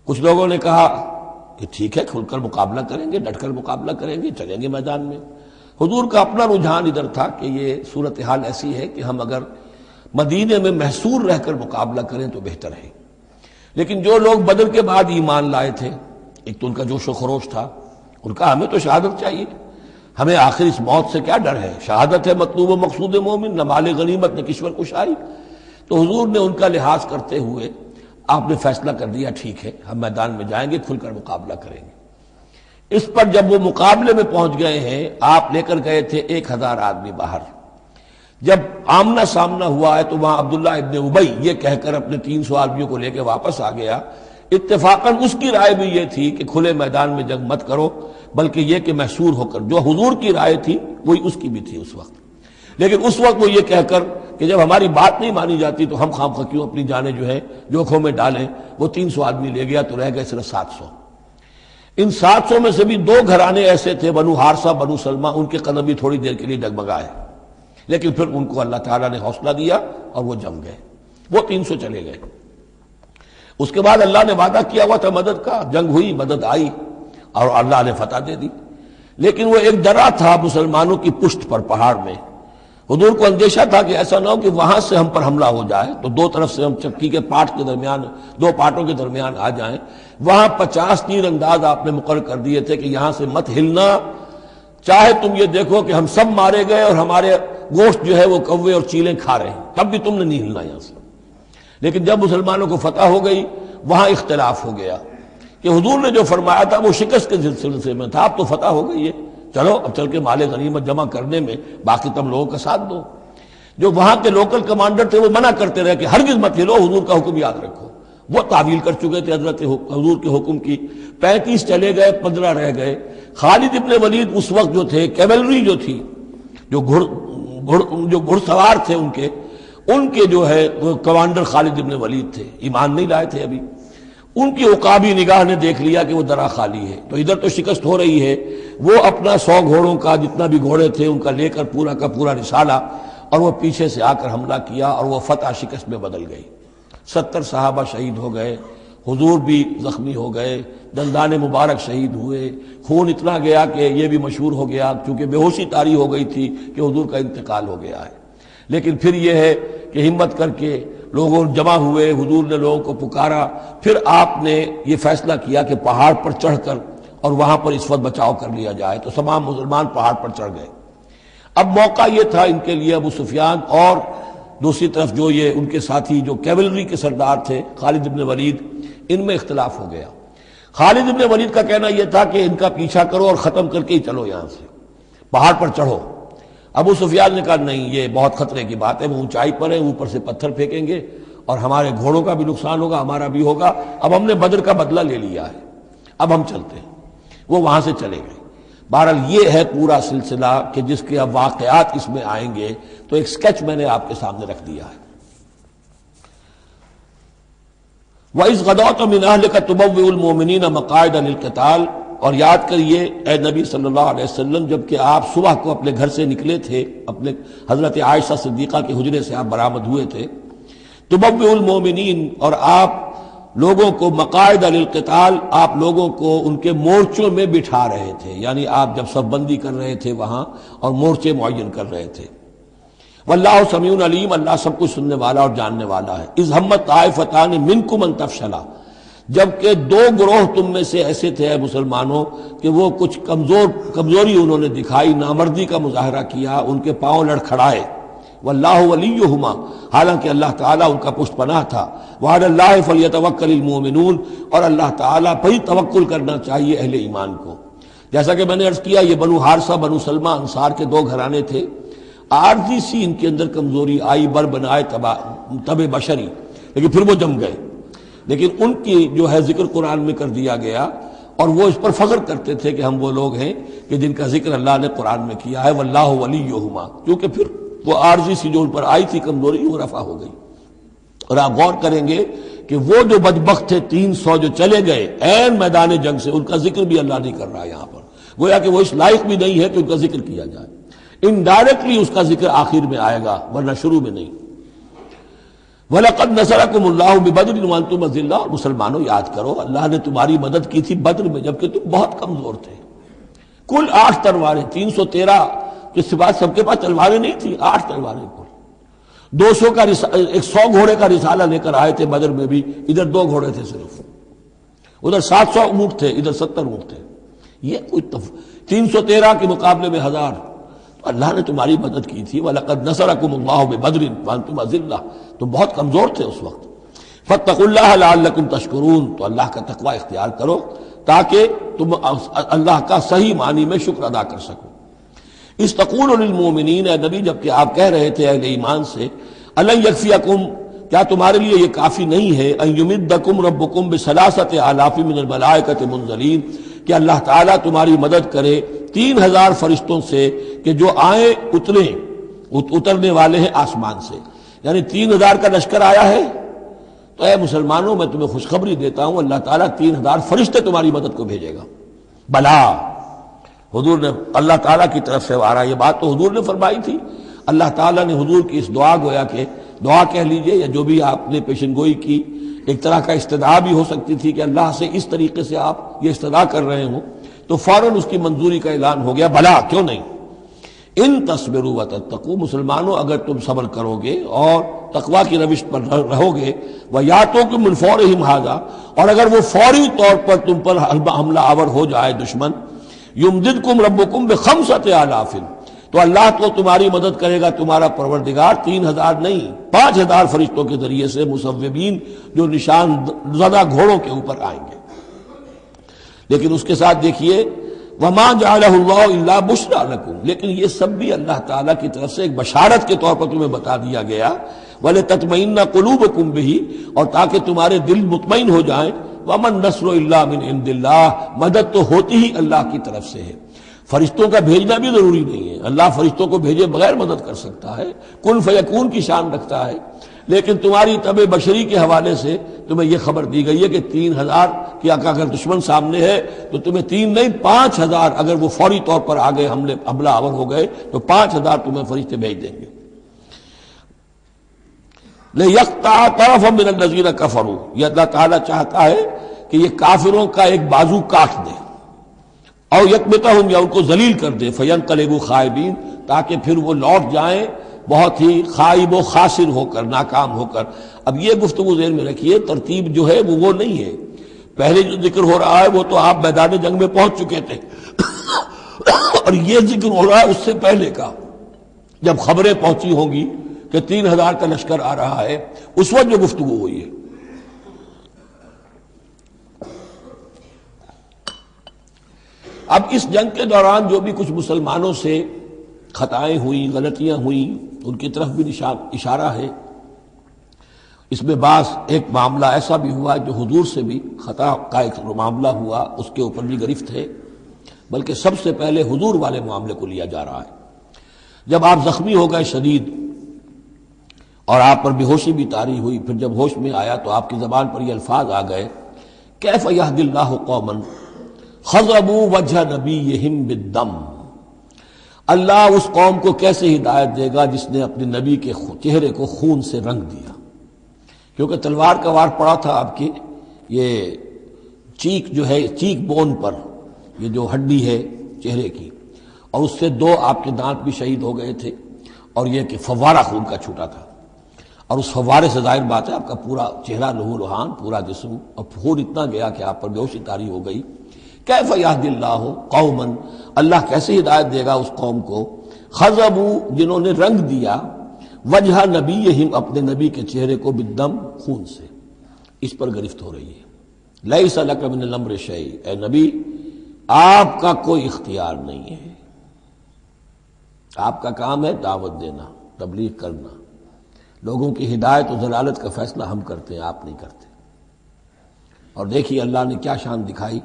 کچھ لوگوں نے کہا کہ ٹھیک ہے، کھل کر مقابلہ کریں گے، ڈٹ کر مقابلہ کریں گے، چلیں گے میدان میں۔ حضور کا اپنا رجحان ادھر تھا کہ یہ صورتحال ایسی ہے کہ ہم اگر مدینے میں محصور رہ کر مقابلہ کریں تو بہتر ہے۔ لیکن جو لوگ بدر کے بعد ایمان لائے تھے، ایک تو ان کا جوش و خروش تھا، ان کا ہمیں تو شہادت چاہیے، ہمیں آخر اس موت سے کیا ڈر ہے، شہادت ہے مطلوب و مقصود مومن، نہ مال غنیمت نہ کشور کشائی۔ تو حضور نے ان کا لحاظ کرتے ہوئے آپ نے فیصلہ کر دیا ٹھیک ہے ہم میدان میں جائیں گے، کھل کر مقابلہ کریں گے۔ اس پر جب وہ مقابلے میں پہنچ گئے ہیں، آپ لے کر گئے تھے 1000 آدمی باہر۔ جب آمنا سامنا ہوا ہے تو وہاں عبداللہ ابن ابی یہ کہہ کر اپنے 300 آدمیوں کو لے کے واپس آ گیا۔ اتفاقاً اس کی رائے بھی یہ تھی کہ کھلے میدان میں جنگ مت کرو، بلکہ یہ کہ محصور ہو کر، جو حضور کی رائے تھی وہی اس کی بھی تھی اس وقت۔ لیکن اس وقت وہ یہ کہہ کر کہ جب ہماری بات نہیں مانی جاتی تو ہم خواہ کیوں اپنی جانیں جو ہے جوکھوں میں ڈالیں، وہ 300 آدمی لے گیا تو رہ گئے صرف 700۔ ان 700 میں سے بھی 2 گھرانے ایسے تھے، بنو حارثہ بنو سلمہ، ان کے قدم بھی تھوڑی دیر کے لیے ڈگمگائے، لیکن پھر ان کو اللہ تعالیٰ نے حوصلہ دیا اور وہ جم گئے، وہ 300 چلے گئے۔ اس کے بعد اللہ نے وعدہ کیا ہوا تھا مدد کا، جنگ ہوئی، مدد آئی اور اللہ نے فتح دے دی۔ لیکن وہ ایک درہ تھا مسلمانوں کی پشت پر پہاڑ میں۔ حضور کو اندیشہ تھا کہ ایسا نہ ہو کہ وہاں سے ہم پر حملہ ہو جائے تو 2 طرف سے ہم چکی کے پاٹ کے درمیان، 2 پاٹوں کے درمیان آ جائیں۔ وہاں 50 تیر انداز آپ نے مقرر کر دیے تھے کہ یہاں سے مت ہلنا، چاہے تم یہ دیکھو کہ ہم سب مارے گئے اور ہمارے گوشت جو ہے وہ کوے اور چیلیں کھا رہے ہیں، تب بھی تم نے نہیں ہلنا یہاں سے۔ لیکن جب مسلمانوں کو فتح ہو گئی وہاں اختلاف ہو گیا کہ حضور نے جو فرمایا تھا وہ شکست کے سلسلے میں تھا، اب تو فتح ہو گئی ہے، چلو اب چل کے مال غنیمت جمع کرنے میں باقی تم لوگوں کا ساتھ دو۔ جو وہاں کے لوکل کمانڈر تھے وہ منع کرتے رہے کہ ہرگز مت ہلو، حضور کا حکم یاد رکھو۔ وہ تعویل کر چکے تھے حضرت حضور کے حکم کی۔ 35 چلے گئے، 15 رہ گئے۔ خالد ابن ولید اس وقت جو تھے، کیولری جو تھی، جو گھڑ سوار تھے ان کے جو ہے وہ کمانڈر خالد ابن ولید تھے، ایمان نہیں لائے تھے ابھی۔ ان کی عقابی نگاہ نے دیکھ لیا کہ وہ درہ خالی ہے، تو ادھر تو شکست ہو رہی ہے، وہ اپنا 100 گھوڑوں کا جتنا بھی گھوڑے تھے ان کا لے کر پورا کا پورا رسالہ، اور وہ پیچھے سے آ کر حملہ کیا اور وہ فتح شکست میں بدل گئی۔ 70 صحابہ شہید ہو گئے، حضور بھی زخمی ہو گئے، دندان مبارک شہید ہوئے، خون اتنا گیا کہ یہ بھی مشہور ہو گیا کیونکہ بے ہوشی طاری ہو گئی تھی کہ حضور کا انتقال ہو گیا ہے۔ لیکن پھر یہ ہے کہ ہمت کر کے لوگوں جمع ہوئے، حضور نے لوگوں کو پکارا، پھر آپ نے یہ فیصلہ کیا کہ پہاڑ پر چڑھ کر اور وہاں پر اس وقت بچاؤ کر لیا جائے، تو تمام مسلمان پہاڑ پر چڑھ گئے۔ اب موقع یہ تھا ان کے لیے، ابو سفیان اور دوسری طرف جو یہ ان کے ساتھی جو کیولری کے سردار تھے خالد بن ولید، ان میں اختلاف ہو گیا۔ خالد بن ولید کا کہنا یہ تھا کہ ان کا پیچھا کرو اور ختم کر کے ہی چلو، یہاں سے پہاڑ پر چڑھو۔ ابو سفیان نے کہا نہیں، یہ بہت خطرے کی بات ہے، وہ اونچائی پر ہے، اوپر سے پتھر پھینکیں گے اور ہمارے گھوڑوں کا بھی نقصان ہوگا، ہمارا بھی ہوگا، اب ہم نے بدر کا بدلہ لے لیا ہے، اب ہم چلتے ہیں۔ وہ وہاں سے چلے گئے۔ بہرحال یہ ہے پورا سلسلہ کہ جس کے اب واقعات اس میں آئیں گے، تو ایک سکیچ میں نے آپ کے سامنے رکھ دیا ہے۔ وَإِذْ غَدَوْتَ مِنْ أَهْلِكَ تُبَوِّئُ الْمُؤْمِنِينَ مَقَاعِدَ لِلْقِتَالِ، اور یاد کریے اے نبی صلی اللہ علیہ وسلم، جب کہ آپ صبح کو اپنے گھر سے نکلے تھے، اپنے حضرت عائشہ صدیقہ کے حجرے سے آپ برآمد ہوئے تھے، تُبَوِّئُ الْمُؤْمِنِينَ، اور آپ لوگوں کو مقاعد للقتال، آپ لوگوں کو ان کے مورچوں میں بٹھا رہے تھے، یعنی آپ جب صف بندی کر رہے تھے وہاں اور مورچے معین کر رہے تھے۔ واللہ سمیع علیم، اللہ سب کچھ سننے والا اور جاننے والا ہے۔ اذ ہمت طائفتان منکم ان تفشلا، جبکہ دو گروہ تم میں سے ایسے تھے اے مسلمانوں کہ وہ کچھ کمزوری انہوں نے دکھائی، نامردی کا مظاہرہ کیا، ان کے پاؤں لڑکھڑائے۔ واللہ ولیہما، حالانکہ اللہ تعالیٰ ان کا پشت پناہ تھا۔ وعلی اللہ فلیتوکل المؤمنون، اور اللہ تعالیٰ پر ہی توکل کرنا چاہیے اہل ایمان کو۔ جیسا کہ میں نے عرض کیا، یہ بنو حارثہ بنو سلمہ انصار کے دو گھرانے تھے، عارضی سی ان کے اندر کمزوری آئی، بر بنائے تب بشری، لیکن پھر وہ جم گئے۔ لیکن ان کی جو ہے ذکر قرآن میں کر دیا گیا، اور وہ اس پر فخر کرتے تھے کہ ہم وہ لوگ ہیں کہ جن کا ذکر اللہ نے قرآن میں کیا ہے، واللہ ولیہما، کیونکہ پھر وہ عارضی سی جو ان پر آئی تھی کمزوری، وہ رفع ہو گئی۔ اور آپ غور کریں گے کہ وہ جو بدبخت تھے 300 جو چلے گئے عین میدان جنگ سے، ان کا ذکر بھی اللہ نہیں کر رہا ہے یہاں پر، گویا کہ وہ اس لائق بھی نہیں ہے کہ ان کا ذکر کیا جائے۔ انڈائریکٹلی اس کا ذکر آخر میں آئے گا، ورنہ شروع میں نہیں۔ وَلَقَدْ نَصَرَكُمُ اللَّهُ بِبَدْرٍ وَأَنْتُمْ أَذِلَّةٌ، اور مسلمانوں یاد کرو اللہ نے تمہاری مدد کی تھی بدر میں جبکہ تم بہت کمزور تھے۔ کل 8 تلواریں، 313 کے سوا سب کے پاس تلواریں نہیں تھیں، 8 تلواریں کل۔ 200 کا 100 گھوڑے کا رسالہ لے کر آئے تھے بدر میں بھی، ادھر 2 گھوڑے تھے صرف، ادھر 700 اونٹ تھے، ادھر 70 اونٹ تھے۔ یہ کوئی 313 کے مقابلے میں 1000، تو اللہ نے تمہاری مدد کی تھی۔ وَلَقَدْ نَصَرَكُمُ اللَّهُ بِبَدْرٍ وَأَنْتُمْ أَذِلَّةٌ، تم بہت کمزور تھے اس وقت۔ فَاتَّقُوا اللَّهَ لَعَلَّكُمْ تَشْكُرُونَ، تو اللہ کا تقوی اختیار کرو تاکہ تم اللہ کا صحیح معنی میں شکر ادا کر سکو۔ اس تقول للمؤمنین، اے نبی جبکہ آپ کہہ رہے تھے اہل ایمان سے، الن یکفیکم، کیا تمہارے لیے یہ کافی نہیں ہے، ان یمدکم ربکم بثلاثۃ آلاف من الملائکۃ منزلین، کہ اللہ تعالیٰ تمہاری مدد کرے 3000 فرشتوں سے کہ جو آئیں اترنے والے ہیں آسمان سے، یعنی 3000 کا لشکر آیا ہے۔ تو اے مسلمانوں میں تمہیں خوشخبری دیتا ہوں، اللہ تعالیٰ 3000 فرشتے تمہاری مدد کو بھیجے گا۔ بلا، حضور نے اللہ تعالیٰ کی طرف سے آ رہا، یہ بات تو حضور نے فرمائی تھی، اللہ تعالیٰ نے حضور کی اس دعا، گویا کہ دعا کہہ لیجئے یا جو بھی آپ نے پیشن گوئی کی، ایک طرح کا استدعا بھی ہو سکتی تھی کہ اللہ سے اس طریقے سے آپ یہ استدعا کر رہے ہوں، تو فوراً اس کی منظوری کا اعلان ہو گیا، بلا کیوں نہیں۔ ان تصبروا وتتقوا، مسلمانوں اگر تم صبر کرو گے اور تقوی کی روش پر رہو گے، وَيَأْتُوكُم مِّن فَوْرِهِمْ هَٰذَا، اور اگر وہ فوری طور پر تم پر حملہ آور ہو جائے دشمن، یمددکم ربکم بخمسۃ آلاف، تو اللہ تو تمہاری مدد کرے گا تمہارا پروردگار 3000 نہیں 5000 فرشتوں کے ذریعے سے، مصوبین جو نشان زدہ گھوڑوں کے اوپر آئیں گے۔ لیکن اس کے ساتھ دیکھیے وَمَا جَعَلَهُ اللَّهُ إِلَّا بُشْرَىٰ لَكُمْ، لیکن یہ سب بھی اللہ تعالیٰ کی طرف سے ایک بشارت کے طور پر تمہیں بتا دیا گیا، وَلِتَطْمَئِنَّ قُلُوبُكُمْ بِهِ، اور تاکہ تمہارے دل مطمئن ہو جائیں، وَمَا النَّصْرُ إِلَّا مِنْ عِنْدِ اللَّهِ، مدد تو ہوتی ہی اللہ کی طرف سے ہے، فرشتوں کا بھیجنا بھی ضروری نہیں ہے، اللہ فرشتوں کو بھیجے بغیر مدد کر سکتا ہے، کن فیکون کی شان رکھتا ہے۔ لیکن تمہاری طبع بشری کے حوالے سے تمہیں یہ خبر دی گئی ہے کہ 3000 کی اگر دشمن سامنے ہے تو تمہیں 3 نہیں 5000، اگر وہ فوری طور پر آگے حملہ آور ہو گئے تو 5000 تمہیں فرشتے بھیج دیں گے۔ لِيَقْطَعَ طَرَفًا مِّنَ الَّذِينَ كَفَرُوا، یہ اللہ تعالیٰ چاہتا ہے کہ یہ کافروں کا ایک بازو کاٹ دے، اور یکبتہم، یا ان کو ذلیل کر دے، فینقلبوا خائبین، تاکہ پھر وہ لوٹ جائیں بہت ہی خائب و خاسر ہو کر، ناکام ہو کر۔ اب یہ گفتگو ذہن میں رکھیے، ترتیب جو ہے وہ نہیں ہے۔ پہلے جو ذکر ہو رہا ہے وہ تو آپ میدان جنگ میں پہنچ چکے تھے، اور یہ ذکر ہو رہا ہے اس سے پہلے کا، جب خبریں پہنچی ہوں گی کہ 3000 کا لشکر آ رہا ہے، اس وقت جو گفتگو ہوئی ہے۔ اب اس جنگ کے دوران جو بھی کچھ مسلمانوں سے خطائیں ہوئیں، غلطیاں ہوئیں، ان کی طرف بھی اشارہ ہے۔ اس میں بعض ایک معاملہ ایسا بھی ہوا جو حضور سے بھی خطا کا ایک معاملہ ہوا، اس کے اوپر بھی گرفت ہے، بلکہ سب سے پہلے حضور والے معاملے کو لیا جا رہا ہے۔ جب آپ زخمی ہو گئے شدید اور آپ پر بے ہوشی بھی طاری ہوئی، پھر جب ہوش میں آیا تو آپ کی زبان پر یہ الفاظ آ گئے، کیف یہدی اللہ قوما خضبوا وجہ نبیہم بالدم، اللہ اس قوم کو کیسے ہدایت دے گا جس نے اپنے نبی کے چہرے کو خون سے رنگ دیا، کیونکہ تلوار کا وار پڑا تھا آپ کی یہ چیک جو ہے، چیک بون پر، یہ جو ہڈی ہے چہرے کی، اور اس سے 2 آپ کے دانت بھی شہید ہو گئے تھے، اور یہ کہ فوارہ خون کا چھوٹا تھا، اور اس فوارے سے ظاہر بات ہے آپ کا پورا چہرہ لہو لہان، پورا جسم، اور خون اتنا گیا کہ آپ پر بے ہوشی طاری ہو گئی۔ کیف یہدی اللہ قوما، اللہ کیسے ہدایت دے گا اس قوم کو، خضبوا جنہوں نے رنگ دیا، وجہ نبیہم اپنے نبی کے چہرے کو، بالدم خون سے۔ اس پر گرفت ہو رہی ہے۔ لیس لک من الامر شیء، اے نبی آپ کا کوئی اختیار نہیں ہے، آپ کا کام ہے دعوت دینا، تبلیغ کرنا، لوگوں کی ہدایت و ضلالت کا فیصلہ ہم کرتے ہیں، آپ نہیں کرتے۔ اور دیکھیے اللہ نے کیا شان دکھائی،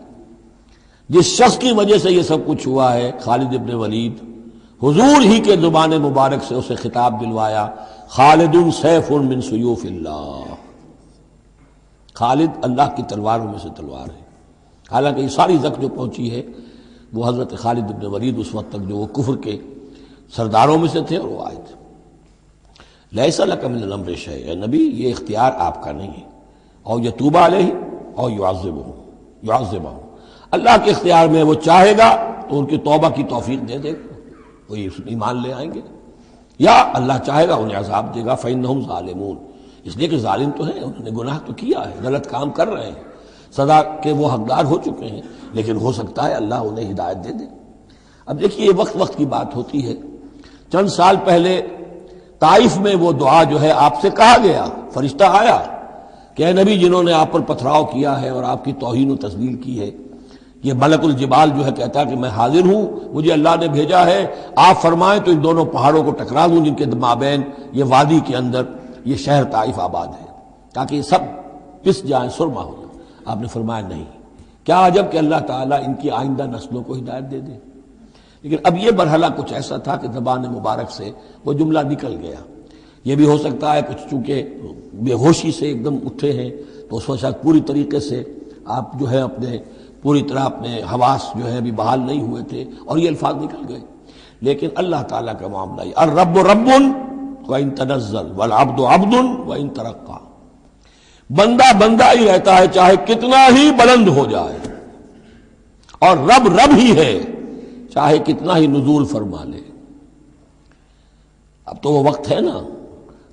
جس شخص کی وجہ سے یہ سب کچھ ہوا ہے، خالد ابن ولید، حضور ہی کے زبان مبارک سے اسے خطاب دلوایا، خالد سیف من سیوف اللہ، خالد اللہ کی تلواروں میں سے تلوار ہے۔ حالانکہ یہ ساری زخم جو پہنچی ہے وہ حضرت خالد ابن ولید اس وقت تک جو وہ کفر کے سرداروں میں سے تھے اور وہ آئے تھے۔ لیس لک من الامر شیء، اے نبی یہ اختیار آپ کا نہیں ہے، اور یتوب علیہم اور یعذبہم، اللہ کے اختیار میں، وہ چاہے گا تو ان کی توبہ کی توفیق دے دے گا، وہ ایمان لے آئیں گے، یا اللہ چاہے گا انہیں عذاب دے گا، فإنہم ظالمون، اس لیے کہ ظالم تو ہیں، انہوں نے گناہ تو کیا ہے، غلط کام کر رہے ہیں، سزا کے وہ حقدار ہو چکے ہیں، لیکن ہو سکتا ہے اللہ انہیں ہدایت دے دے۔ اب دیکھیے یہ وقت کی بات ہوتی ہے۔ چند سال پہلے طائف میں وہ دعا جو ہے آپ سے کہا گیا، فرشتہ آیا کہ اے نبی جنہوں نے آپ پر پتھراؤ کیا ہے اور آپ کی توہین و تذلیل کی ہے، یہ ملک الجبال جو ہے کہتا ہے کہ میں حاضر ہوں، مجھے اللہ نے بھیجا ہے، آپ فرمائیں تو ان دونوں پہاڑوں کو ٹکرا دوں جن کے مابین یہ وادی کے اندر یہ شہر طائف آباد ہے، تاکہ یہ سب پس جائیں، سرما ہو جائیں۔ آپ نے فرمایا نہیں، کیا عجب کہ اللہ تعالیٰ ان کی آئندہ نسلوں کو ہدایت دے دے۔ لیکن اب یہ مرحلہ کچھ ایسا تھا کہ زبان مبارک سے وہ جملہ نکل گیا۔ یہ بھی ہو سکتا ہے کچھ چونکہ بے ہوشی سے ایک دم اٹھے ہیں تو اس وقت شاید پوری طریقے سے آپ جو ہے اپنے پوری طرح اپنے حواس جو ہے ابھی بحال نہیں ہوئے تھے اور یہ الفاظ نکل گئے۔ لیکن اللہ تعالیٰ کا معاملہ یہ الرب رب وإن تنزل والعبد عبد وإن ترقى، بندہ بندہ ہی رہتا ہے چاہے کتنا ہی بلند ہو جائے، اور رب رب ہی ہے چاہے کتنا ہی نزول فرما لے۔ اب تو وہ وقت ہے نا،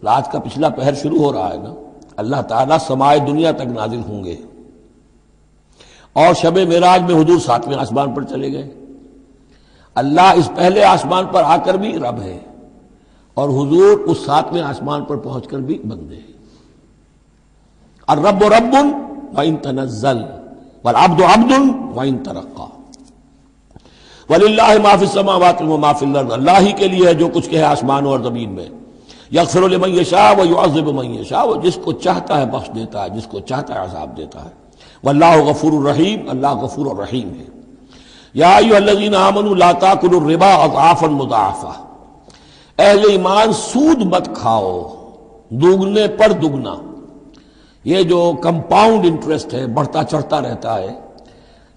رات کا پچھلا پہر شروع ہو رہا ہے نا، اللہ تعالیٰ سمائے دنیا تک نازل ہوں گے، اور شب معراج میں حضور 7ویں آسمان پر چلے گئے۔ اللہ اس پہلے آسمان پر آ کر بھی رب ہے، اور حضور اس 7ویں آسمان پر پہنچ کر بھی بندے ہیں۔ الرب رب وإن تنزل والعبد عبد وإن ترقى وللہ ما فی السماوات وما فی الارض، اللہ ہی کے لیے ہے جو کچھ کہ ہے آسمانوں اور زمین میں۔ یغفر لمن یشاء ویعذب من یشاء، وہ جس کو چاہتا ہے بخش دیتا ہے، جس کو چاہتا ہے عذاب دیتا ہے۔ واللہ غفور الرحیم، اللہ غفور الرحیم ہے۔ یا ایھا الذین آمنوا لا تاکلوا الربا اضعافا مضاعفہ، اہل ایمان سود مت کھاؤ دوگنے پر دگنا۔ یہ جو کمپاؤنڈ انٹرسٹ ہے، بڑھتا چڑھتا رہتا ہے،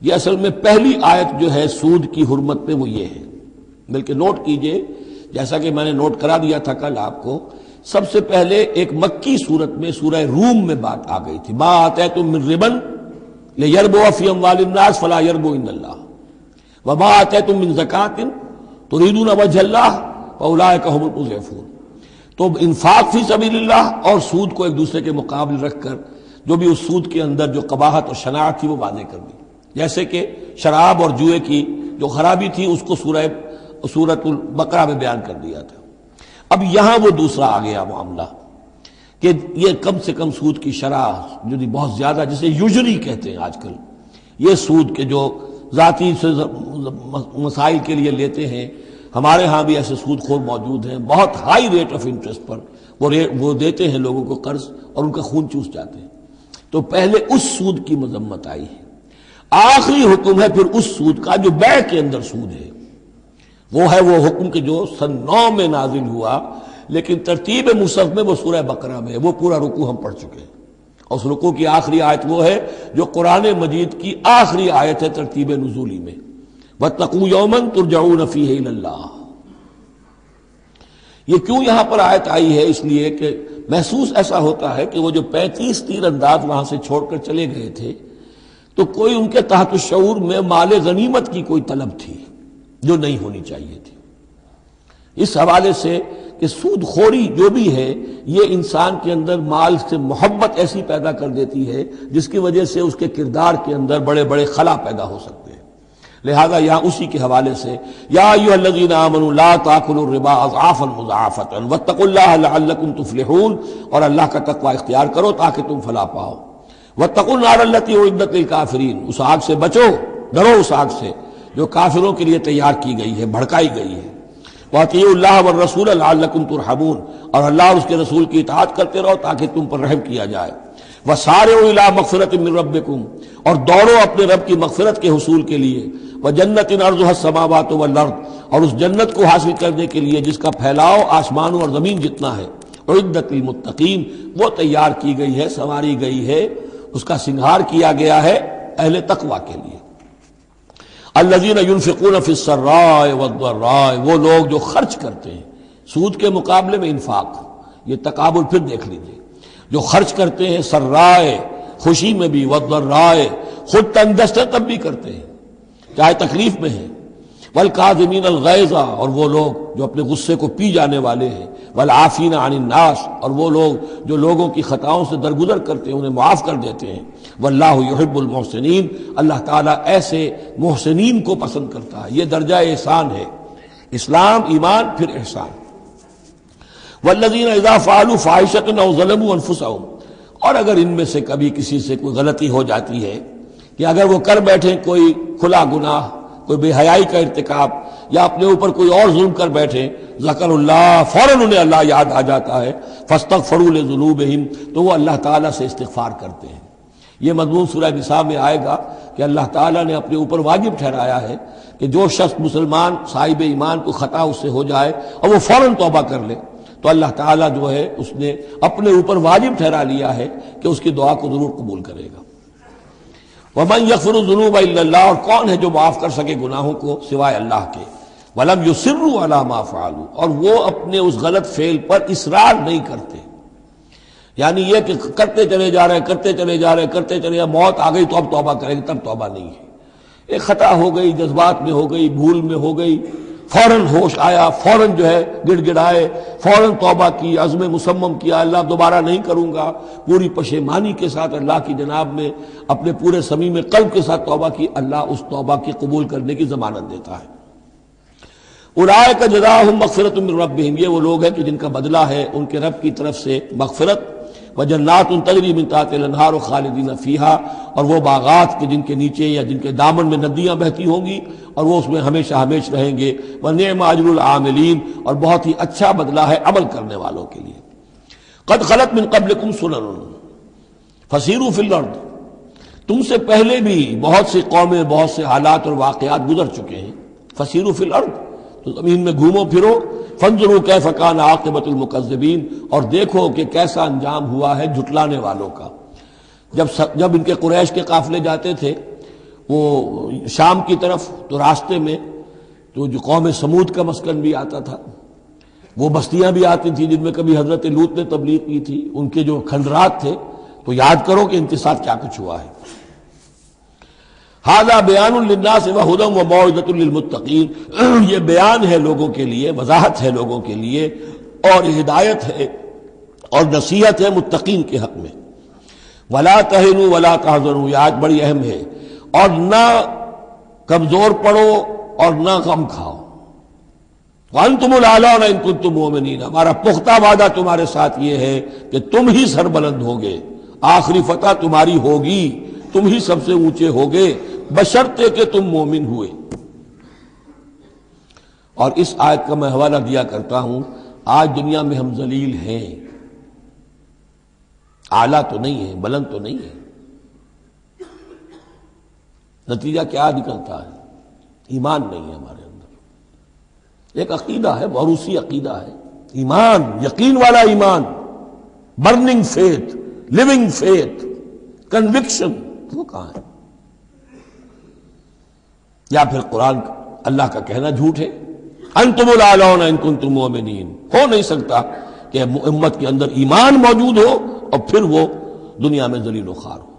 یہ اصل میں پہلی آیت جو ہے سود کی حرمت میں وہ یہ ہے۔ بلکہ نوٹ کیجئے، جیسا کہ میں نے نوٹ کرا دیا تھا کل آپ کو، سب سے پہلے ایک مکی صورت میں سورہ روم میں بات آ گئی تھی، ما آتیتم من ربا لیربو فی اموال الناس فلا یربو عند اللہ وما آتیتم من زکاۃ تریدون وجہ اللہ فاولئک هم المضعفون۔ تو انفاق فی سبیل اللہ اور سود کو ایک دوسرے کے مقابل رکھ کر جو بھی اس سود کے اندر جو قباحت اور شناعت تھی وہ واضح کر دی. جیسے کہ شراب اور جوئے کی جو خرابی تھی اس کو سورۃ البقرہ میں بیان کر دیا تھا. اب یہاں وہ دوسرا آ گیا معاملہ کہ یہ کم سے کم سود کی شرح جو بہت زیادہ، جسے یوجری کہتے ہیں آج کل، یہ سود کے جو ذاتی مسائل کے لیے لیتے ہیں، ہمارے ہاں بھی ایسے سود خور موجود ہیں، بہت ہائی ریٹ آف انٹرسٹ پر وہ دیتے ہیں لوگوں کو قرض اور ان کا خون چوس جاتے ہیں. تو پہلے اس سود کی مذمت آئی ہے. آخری حکم ہے پھر اس سود کا جو بیع کے اندر سود ہے، وہ ہے وہ حکم کہ جو سن 9 میں نازل ہوا، لیکن ترتیب مصحف میں وہ سورہ بقرہ میں ہے. وہ پورا رکوع ہم پڑھ چکے ہیں، اور اس رکوع کی آخری آیت وہ ہے جو قرآن مجید کی آخری آیت ہے ترتیب نزولی میں، وَاتَّقُوا يَوْمًا تُرْجَعُونَ فِيهِ إِلَى اللَّهِ. یہ کیوں یہاں پر آیت آئی ہے؟ اس لیے کہ محسوس ایسا ہوتا ہے کہ وہ جو 35 تیر انداز وہاں سے چھوڑ کر چلے گئے تھے تو کوئی ان کے تحت الشعور میں مال غنیمت کی کوئی طلب تھی جو نہیں ہونی چاہیے تھی. اس حوالے سے کہ سود خوری جو بھی ہے یہ انسان کے اندر مال سے محبت ایسی پیدا کر دیتی ہے جس کی وجہ سے اس کے کردار کے اندر بڑے بڑے خلا پیدا ہو سکتے ہیں. لہذا یہاں اسی کے حوالے سے یا ایھا الذین آمنوا لا تاکلوا الربا اضعافا مضاعفۃ واتقوا اللہ لعلکم تفلحون، اور اللہ کا تقوی اختیار کرو تاکہ تم فلاح پاؤ. واتقوا النار التی اعدت للکافرین، اس آگ سے بچو، ڈرو اس آگ سے جو کافروں کے لیے تیار کی گئی ہے، بھڑکائی گئی ہے. واطیعوا اللہ والرسول لعلکم ترحمون، اور اللہ اور اس کے رسول کی اطاعت کرتے رہو تاکہ تم پر رحم کیا جائے. وسارعوا الی مغفرۃ من ربکم، اور دوڑو اپنے رب کی مغفرت کے حصول کے لیے. وجنۃ عرضھا السماوات والارض، اور اس جنت کو حاصل کرنے کے لیے جس کا پھیلاؤ آسمانوں اور زمین جتنا ہے. اعدت للمتقین، وہ تیار کی گئی ہے، سنواری گئی ہے، اس کا سنگھار کیا گیا ہے اہل تقوی کے لیے. الذین ينفقون فی السراء والضراء، وہ لوگ جو خرچ کرتے ہیں سود کے مقابلے میں انفاق. یہ تقابل پھر دیکھ لیجئے، جو خرچ کرتے ہیں سرائے خوشی میں بھی، والضراء خود تنگ دست ہے تب بھی کرتے ہیں چاہے تکلیف میں ہیں. والکاظمین الغیظ، اور وہ لوگ جو اپنے غصے کو پی جانے والے ہیں. والعافین عن الناس، اور وہ لوگ جو لوگوں کی خطاؤں سے درگزر کرتے ہیں، انہیں معاف کر دیتے ہیں. واللہ یحب المحسنین، اللہ تعالیٰ ایسے محسنین کو پسند کرتا ہے. یہ درجہ احسان ہے، اسلام، ایمان، پھر احسان. والذین اذا فعلوا فاحشۃ او ظلموا انفسهم، اور اگر ان میں سے کبھی کسی سے کوئی غلطی ہو جاتی ہے کہ اگر وہ کر بیٹھیں کوئی کھلا گناہ، کوئی بے حیائی کا ارتکاب، یا اپنے اوپر کوئی اور ظلم کر بیٹھے، ذکر اللہ، فوراً انہیں اللہ یاد آ جاتا ہے. فاستغفروا لذنوبہم، تو وہ اللہ تعالیٰ سے استغفار کرتے ہیں. یہ مضمون سورہ نساء میں آئے گا کہ اللہ تعالیٰ نے اپنے اوپر واجب ٹھہرایا ہے کہ جو شخص مسلمان صاحب ایمان کو خطا اس سے ہو جائے اور وہ فوراً توبہ کر لے تو اللہ تعالیٰ جو ہے اس نے اپنے اوپر واجب ٹھہرا لیا ہے کہ اس کی دعا کو ضرور قبول کرے گا. وَمَن يَغْفِرُ الذُّنُوبَ إِلَّا اللَّهُ، اور کون ہے جو معاف کر سکے گناہوں کو سوائے اللہ کے. وَلَمْ يُصِرُّوا عَلَىٰ مَا فَعَلُوا، اور وہ اپنے اس غلط فعل پر اصرار نہیں کرتے. یعنی یہ کہ کرتے چلے جا رہے کرتے چلے جا رہے کرتے چلے جا، موت آ گئی تو اب توبہ کریں گے، تب توبہ نہیں ہے. ایک خطا ہو گئی، جذبات میں ہو گئی، بھول میں ہو گئی، فوراً ہوش آیا، فوراً جو ہے گڑ گڑائے، فوراً توبہ کی، عزم مصمم کیا اللہ دوبارہ نہیں کروں گا، پوری پشیمانی کے ساتھ اللہ کی جناب میں اپنے پورے صمیم قلب کے ساتھ توبہ کی، اللہ اس توبہ کی قبول کرنے کی ضمانت دیتا ہے. اولئک جزاؤہم مغفرۃ من ربہم، یہ وہ لوگ ہیں کہ جن کا بدلہ ہے ان کے رب کی طرف سے مغفرت. وجنات تجری من تحتہا الانہار خالدین فیہا، اور وہ باغات کے جن کے نیچے یا جن کے دامن میں ندیاں بہتی ہوں گی اور وہ اس میں ہمیشہ ہمیش رہیں گے. ونعم اجر العاملین، اور بہت ہی اچھا بدلہ ہے عمل کرنے والوں کے لیے. قد خلت من قبلکم سنن فسیروا فی الارض، تم سے پہلے بھی بہت سی قومیں، بہت سے حالات اور واقعات گزر چکے ہیں. فسیروا فی الارض، تو زمین میں گھومو پھرو. فانظروا کیف کان عاقبۃ المکذبین، اور دیکھو کہ کیسا انجام ہوا ہے جھٹلانے والوں کا. جب ان کے قریش کے قافلے جاتے تھے وہ شام کی طرف، تو راستے میں تو جو قوم سمود کا مسکن بھی آتا تھا، وہ بستیاں بھی آتی تھیں جن میں کبھی حضرت لوط نے تبلیغ کی تھی، ان کے جو کھنڈرات تھے. تو یاد کرو کہ ان کے ساتھ کیا کچھ ہوا ہے. ھذا بیان للناس وھدی وموعظۃ للمتقین، یہ بیان ہے لوگوں کے لیے، وضاحت ہے لوگوں کے لیے، اور ہدایت ہے اور نصیحت ہے متقین کے حق میں۔ ولا تہنوا ولا تحزنوا، یہ آیت بڑی اہم ہے، اور نہ کمزور پڑو اور نہ غم کھاؤ۔ وانتم الاعلون ان کنتم مؤمنین، ہمارا پختہ وعدہ تمہارے ساتھ یہ ہے کہ تم ہی سربلند ہوگے، آخری فتح تمہاری ہوگی، تم ہی سب سے اونچے ہوگے بشرطے کہ تم مومن ہوئے۔ اور اس آیت کا میں حوالہ دیا کرتا ہوں، آج دنیا میں ہم ذلیل ہیں، اعلیٰ تو نہیں ہے، بلند تو نہیں ہے، نتیجہ کیا نکلتا ہے؟ ایمان نہیں ہے ہمارے اندر، ایک عقیدہ ہے، موروثی عقیدہ ہے، ایمان، یقین والا ایمان، burning faith, living faith, conviction, وہ کہاں ہے؟ یا پھر قرآن اللہ کا کہنا جھوٹ ہے، انتم الاعلون ان کنتم مؤمنین۔ ہو نہیں سکتا کہ امت کے اندر ایمان موجود ہو اور پھر وہ دنیا میں ذلیل و خوار ہو۔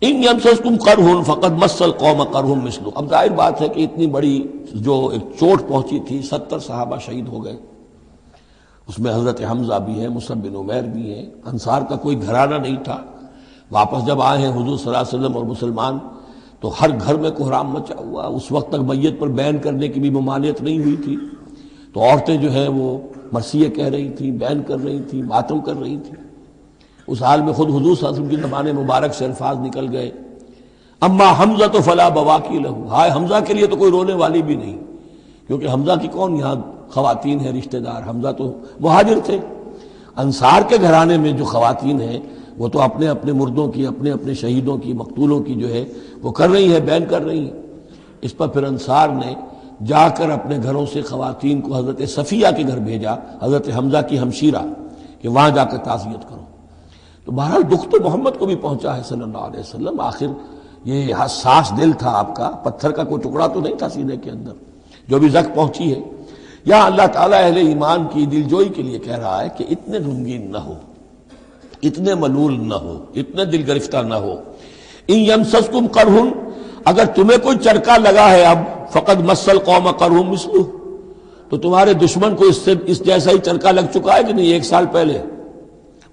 ان یمسسکم قرح فقد مس القوم قرح مثلہ، اب ظاہر بات ہے کہ اتنی بڑی جو ایک چوٹ پہنچی تھی، 70 صحابہ شہید ہو گئے، اس میں حضرت حمزہ بھی ہے، مصعب بن عمیر بھی ہیں، انصار کا کوئی گھرانہ نہیں تھا۔ واپس جب آئے ہیں حضور صلی اللہ علیہ وسلم اور مسلمان، تو ہر گھر میں کوحرام مچا ہوا، اس وقت تک میت پر بین کرنے کی بھی ممانعت نہیں ہوئی تھی، تو عورتیں جو ہیں وہ مرثیے کہہ رہی تھیں، بین کر رہی تھیں، ماتم کر رہی تھیں۔ اس حال میں خود حضور صلی اللہ علیہ وسلم کی زبان مبارک سے الفاظ نکل گئے، اما حمزہ تو فلا بواکی لہو، ہائے حمزہ کے لیے تو کوئی رونے والی بھی نہیں، کیونکہ حمزہ کی کون یہاں خواتین ہیں رشتہ دار، حمزہ تو مہاجر تھے۔ انصار کے گھرانے میں جو خواتین ہیں وہ تو اپنے اپنے مردوں کی، اپنے اپنے شہیدوں کی، مقتولوں کی جو ہے وہ کر رہی ہیں، بیان کر رہی ہیں۔ اس پر پھر انصار نے جا کر اپنے گھروں سے خواتین کو حضرت صفیہ کے گھر بھیجا، حضرت حمزہ کی ہمشیرہ، کہ وہاں جا کر تعزیت کرو۔ تو بہرحال دکھ تو محمد کو بھی پہنچا ہے صلی اللہ علیہ وسلم، آخر یہ حساس دل تھا آپ کا، پتھر کا کوئی ٹکڑا تو نہیں تھا سینے کے اندر، جو بھی زخم پہنچی ہے۔ یہاں اللہ تعالیٰ اہل ایمان کی دلجوئی کے لیے کہہ رہا ہے کہ اتنے غمگین نہ ہو، اتنے ملول نہ ہو، اتنے دل گرفتہ نہ ہو۔ ان یمسسکم قرح، اگر تمہیں کوئی چرکا لگا ہے اب، فقد مس القوم قرح مثلہ، تو تمہارے دشمن کو اس جیسا ہی چرکا لگ چکا ہے کہ نہیں؟ 1 سال پہلے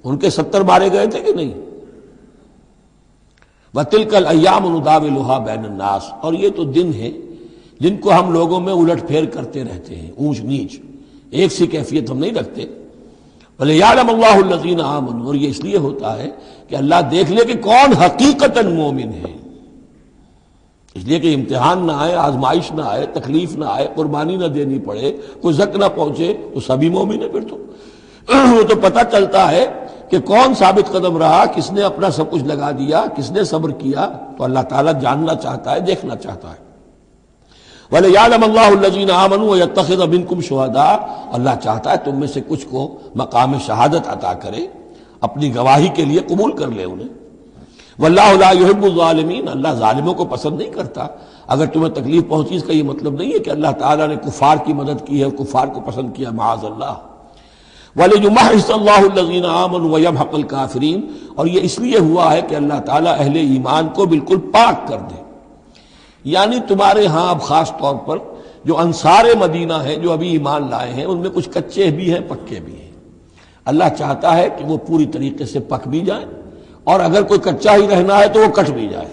ان کے 70 مارے گئے تھے کہ نہیں؟ وَتِلْكَ الْأَيَّامُ نُدَاوِلُهَا بَيْنَ النَّاسِ، اور یہ تو دن ہیں جن کو ہم لوگوں میں الٹ پھیر کرتے رہتے ہیں، اونچ نیچ، ایک سی کیفیت ہم نہیں رکھتے۔ وَلِيَعْلَمَ اللَّهُ الَّذِينَ آمَنُوا، اور یہ اس لیے ہوتا ہے کہ اللہ دیکھ لے کہ کون حقیقتاً مومن ہے، اس لیے کہ امتحان نہ آئے، آزمائش نہ آئے، تکلیف نہ آئے، قربانی نہ دینی پڑے، کوئی زک نہ پہنچے، تو سبھی مومن ہے پھر تو۔ وہ تو پتہ چلتا ہے کہ کون ثابت قدم رہا، کس نے اپنا سب کچھ لگا دیا، کس نے صبر کیا، تو اللہ تعالیٰ جاننا چاہتا ہے، دیکھنا چاہتا ہے۔ وَلِيَعْلَمَ اللَّهُ الَّذِينَ آمَنُوا وَيَتَّخِذَ مِنكُمْ شُهَدَاءَ، اللہ چاہتا ہے تم میں سے کچھ کو مقام شہادت عطا کرے، اپنی گواہی کے لیے قبول کر لے انہیں۔ وَاللَّهُ لَا يُحِبُّ الظَّالِمِينَ، اللہ ظالموں کو پسند نہیں کرتا۔ اگر تمہیں تکلیف پہنچی اس کا یہ مطلب نہیں ہے کہ اللہ تعالیٰ نے کفار کی مدد کی ہے اور کفار کو پسند کیا، معاذ اللہ۔ وَلِيُمَحِّصَ اللَّهُ الَّذِينَ آمَنُوا وَيَمْحَقَ الْكَافِرِينَ، اور یہ اس لیے ہوا ہے کہ اللہ تعالیٰ اہل ایمان کو بالکل پاک کر دے۔ یعنی تمہارے ہاں اب خاص طور پر جو انصار مدینہ ہیں، جو ابھی ایمان لائے ہیں، ان میں کچھ کچے بھی ہیں، پکے بھی ہیں۔ اللہ چاہتا ہے کہ وہ پوری طریقے سے پک بھی جائیں، اور اگر کوئی کچا ہی رہنا ہے تو وہ کٹ بھی جائے،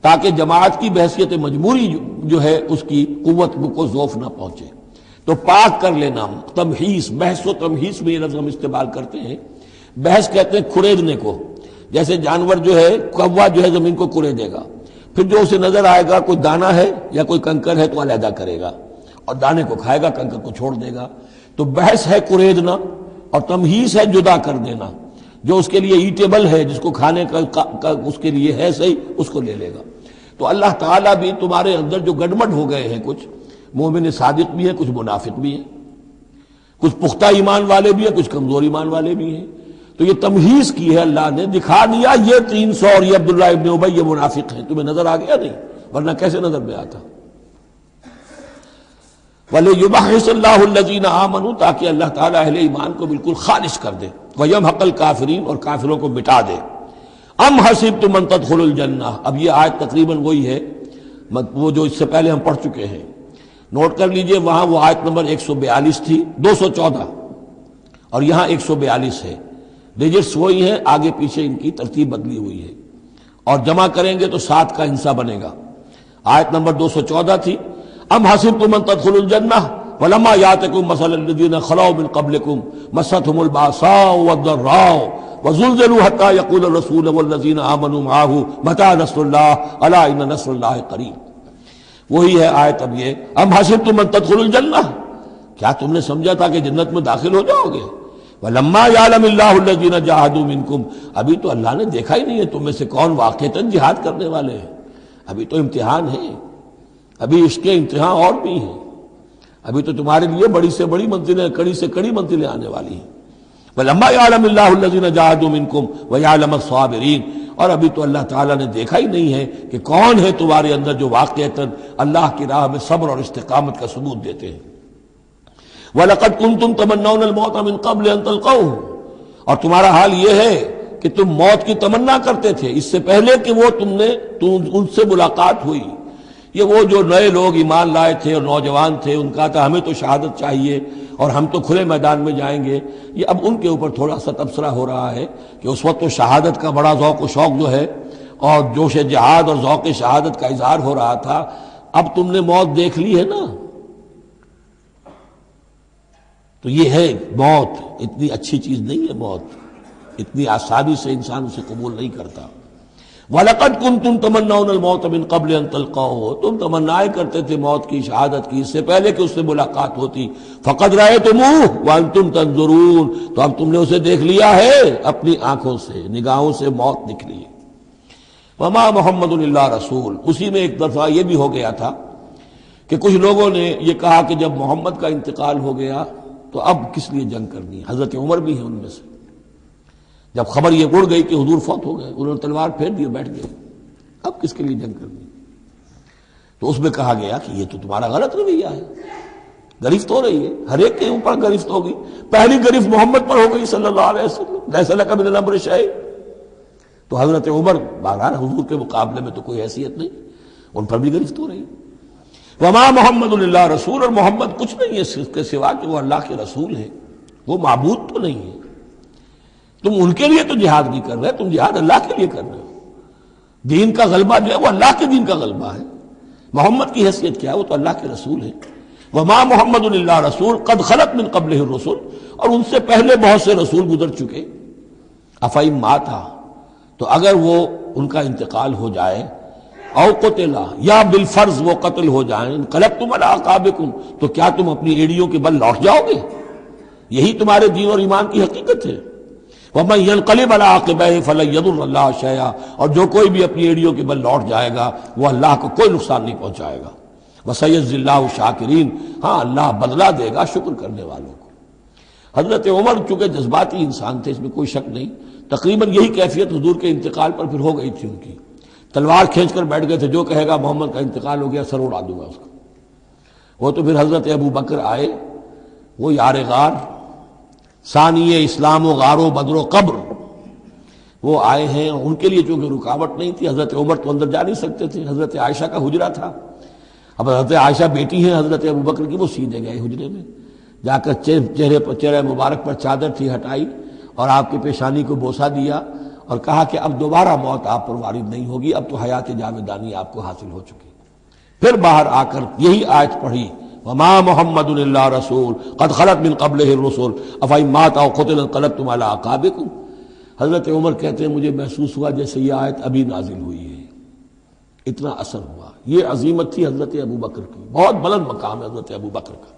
تاکہ جماعت کی بحثیت مجبوری جو ہے اس کی قوت کو ضعف نہ پہنچے۔ تو پاک کر لینا، تمحیص، بحث و تمحیص میں یہ لفظ ہم استعمال کرتے ہیں۔ بحث کہتے ہیں کھریدنے کو، جیسے جانور جو ہے، کوا جو ہے زمین کو کھرے گا، پھر جو اسے نظر آئے گا کوئی دانہ ہے یا کوئی کنکر ہے تو علیحدہ کرے گا، اور دانے کو کھائے گا، کنکر کو چھوڑ دے گا۔ تو بحث ہے کھریدنا، اور تمحیص ہے جدا کر دینا۔ جو اس کے لیے ایٹیبل ہے، جس کو کھانے کا اس کے لیے ہے صحیح، اس کو لے لے گا۔ تو اللہ تعالیٰ بھی تمہارے اندر جو گڑبڑ ہو گئے ہیں، کچھ مومن صادق بھی ہیں، کچھ منافق بھی ہیں، کچھ پختہ ایمان والے بھی ہیں، کچھ کمزور ایمان والے بھی ہیں، تو یہ تمحیص کی ہے اللہ نے، دکھا دیا یہ 300 اور یہ عبداللہ ابن ابی یہ منافق ہیں، تمہیں نظر آ گیا نہیں؟ ورنہ کیسے نظر میں آتا؟ وَلِيُمَحِّصَ اللَّهُ الَّذِينَ آمَنُوا، تاکہ اللہ تعالیٰ اہل ایمان کو بالکل خالص کر دے، وَيَمْحَقَ الْكَافِرِينَ، اور کافروں کو مٹا دے۔ ام حسبتم ان تدخلوا الجنہ، اب یہ آیت تقریباً وہی ہے وہ جو اس سے پہلے ہم پڑھ چکے ہیں۔ نوٹ کر لیجئے، وہاں وہ آیت نمبر 142 تھی، 214 اور یہاں 142 ہے، ڈیجٹس وہی ہیں، آگے پیچھے ان کی ترتیب بدلی ہوئی ہے، اور جمع کریں گے تو 7 کا ہندسہ بنے گا۔ آیت نمبر 214 تھی، ام حسبتم ان تدخلوا الجنہ ولما یاتکم مثل الذین خلوا من قبلکم مستهم الباساء والضراء وزلزلوا حتى يقول الرسول والذین آمنوا معه متى نصر اللہ الا ان نصر اللہ قریب۔ وہی ہے آیت اب یہ، ام حسبتم ان تدخلوا الجنہ، کیا تم نے سمجھا تھا کہ جنت میں داخل ہو جاؤ گے؟ وَلَمَّا يَعْلَمِ اللَّهُ الَّذِينَ جَاهَدُوا مِنكُمْ، ابھی تو اللہ نے دیکھا ہی نہیں ہے تم میں سے کون واقعتاً جہاد کرنے والے ہیں، ابھی تو امتحان ہے، ابھی اس کے امتحان اور بھی ہیں، ابھی تو تمہارے لیے بڑی سے بڑی منزلیں، کڑی سے کڑی منزلیں آنے والی ہیں۔ وَلَمَّا يَعْلَمِ اللَّهُ الَّذِينَ جَاهَدُوا مِنكُمْ وَيَعْلَمَ الصَّابِرِينَ، اور ابھی تو اللہ تعالیٰ نے دیکھا ہی نہیں ہے کہ کون ہے تمہارے اندر جو واقعتاً اللہ کی راہ میں صبر اور استقامت کا ثبوت دیتے ہیں۔ وَلَقَدْ كُنْتُمْ تَمَنَّوْنَ الْمَوْتَ مِنْ قَبْلِ أَنْ تَلْقَوْهُ، اور تمہارا حال یہ ہے کہ تم موت کی تمنا کرتے تھے اس سے پہلے کہ وہ ان سے ملاقات ہوئی۔ یہ وہ جو نئے لوگ ایمان لائے تھے اور نوجوان تھے، ان کا تھا ہمیں تو شہادت چاہیے اور ہم تو کھلے میدان میں جائیں گے، یہ اب ان کے اوپر تھوڑا سا تبصرہ ہو رہا ہے کہ اس وقت تو شہادت کا بڑا ذوق و شوق جو ہے اور جوش جہاد اور ذوق شہادت کا اظہار ہو رہا تھا، اب تم نے موت دیکھ لی ہے نا، تو یہ ہے موت، اتنی اچھی چیز نہیں ہے موت، اتنی آسانی سے انسان اسے قبول نہیں کرتا۔ وَلَقَدْ كُنْتُمْ تَمَنَّوْنَ الْمَوْتَ مِنْ قَبْلِ أَنْ تَلْقَوْهُ، تم تمنائے کرتے تھے موت کی، شہادت کی، اس سے پہلے کہ اس سے ملاقات ہوتی۔ فَقَدْ رَأَيْتُمُوهُ وَأَنْتُمْ تَنْظُرُونَ، تو اب تم نے اسے دیکھ لیا ہے اپنی آنکھوں سے، نگاہوں سے موت نکلی۔ وَمَا مُحَمَّدٌ إِلَّا رَسُولٌ، اسی میں ایک دفعہ یہ بھی ہو گیا تھا کہ کچھ لوگوں نے یہ کہا کہ جب محمد کا انتقال ہو گیا تو اب کس لیے جنگ کرنی ہے؟ حضرت عمر بھی ہیں ان میں سے، جب خبر یہ اڑ گئی کہ حضور فوت ہو گئے، انہوں نے تلوار پھیر دی بیٹھ گئے، اب کس کے لیے جنگ کرنی؟ تو اس میں کہا گیا کہ یہ تو تمہارا غلط رویہ ہے، گرفت ہو رہی ہے، ہر ایک کے اوپر گرفت ہوگی، پہلی گرفت محمد پر ہو گئی صلی اللہ علیہ وسلم، لیس لک من الامر شیء، تو حضرت عمر بہرحال حضور کے مقابلے میں تو کوئی حیثیت نہیں، ان پر بھی گرفت ہو رہی ہے۔ وما محمد الا رسول، اور محمد کچھ نہیں ہے اس کے سوا کہ وہ اللہ کے رسول ہے، وہ معبود تو نہیں ہے، تم ان کے لیے تو جہاد نہیں کر رہے، تم جہاد اللہ کے لیے کر رہے ہو، دین کا غلبہ جو ہے وہ اللہ کے دین کا غلبہ ہے، محمد کی حیثیت کیا ہے؟ وہ تو اللہ کے رسول ہے۔ وما محمد الا رسول قد خلت من قبلہ الرسل، اور ان سے پہلے بہت سے رسول گزر چکے، افئن مات، تو اگر وہ ان کا انتقال ہو جائے، او قتلا، یا بالفرض وہ قتل ہو جائیں، انقلبتم علی اعقابکم، تو کیا تم اپنی ایڑیوں کے بل لوٹ جاؤ گے؟ یہی تمہارے دین اور ایمان کی حقیقت ہے۔ وَمَن يَنْقَلِبْ عَلَىٰ عَقِبَيْهِ فَلَن يَضُرَّ اللَّهَ شَيْئًا، اور جو کوئی بھی اپنی ایڑیوں کے بل لوٹ جائے گا وہ اللہ کو کوئی نقصان نہیں پہنچائے گا۔ وَسَيَجْزِي اللَّهُ الشَّاكِرِينَ، ہاں اللہ بدلہ دے گا شکر کرنے والوں کو۔ حضرت عمر چونکہ جذباتی انسان تھے، اس میں کوئی شک نہیں، تقریباً یہی کیفیت حضور کے انتقال پر پھر ہو گئی تھی ان کی، تلوار کھینچ کر بیٹھ گئے تھے، جو کہے گا محمد کا انتقال ہو گیا سر اڑا دوں گا اس کا۔ وہ تو پھر حضرت ابو بکر آئے، وہ یار غار، ثانی اسلام و غار و بدر و قبر، وہ آئے ہیں، ان کے لیے چونکہ رکاوٹ نہیں تھی، حضرت عمر تو اندر جا نہیں سکتے تھے، حضرت عائشہ کا حجرہ تھا، اب حضرت عائشہ بیٹی ہیں حضرت ابو بکر کی، وہ سیدھے گئے حجرے میں، جا کر چہرے مبارک پر چادر تھی ہٹائی اور آپ کی پیشانی کو بوسہ دیا اور کہا کہ اب دوبارہ موت آپ پر وارد نہیں ہوگی، اب تو حیات جاویدانی آپ کو حاصل ہو چکی۔ پھر باہر آ کر یہی آیت پڑھی، وما محمد الا رسول قد خلت من قبلہ الرسل افئن مات او قتل انقلبتم علی اعقابکم۔ حضرت عمر کہتے ہیں مجھے محسوس ہوا جیسے یہ آیت ابھی نازل ہوئی ہے، اتنا اثر ہوا۔ یہ عظیمت تھی حضرت ابو بکر کی، بہت بلند مقام ہے حضرت ابو بکر کا۔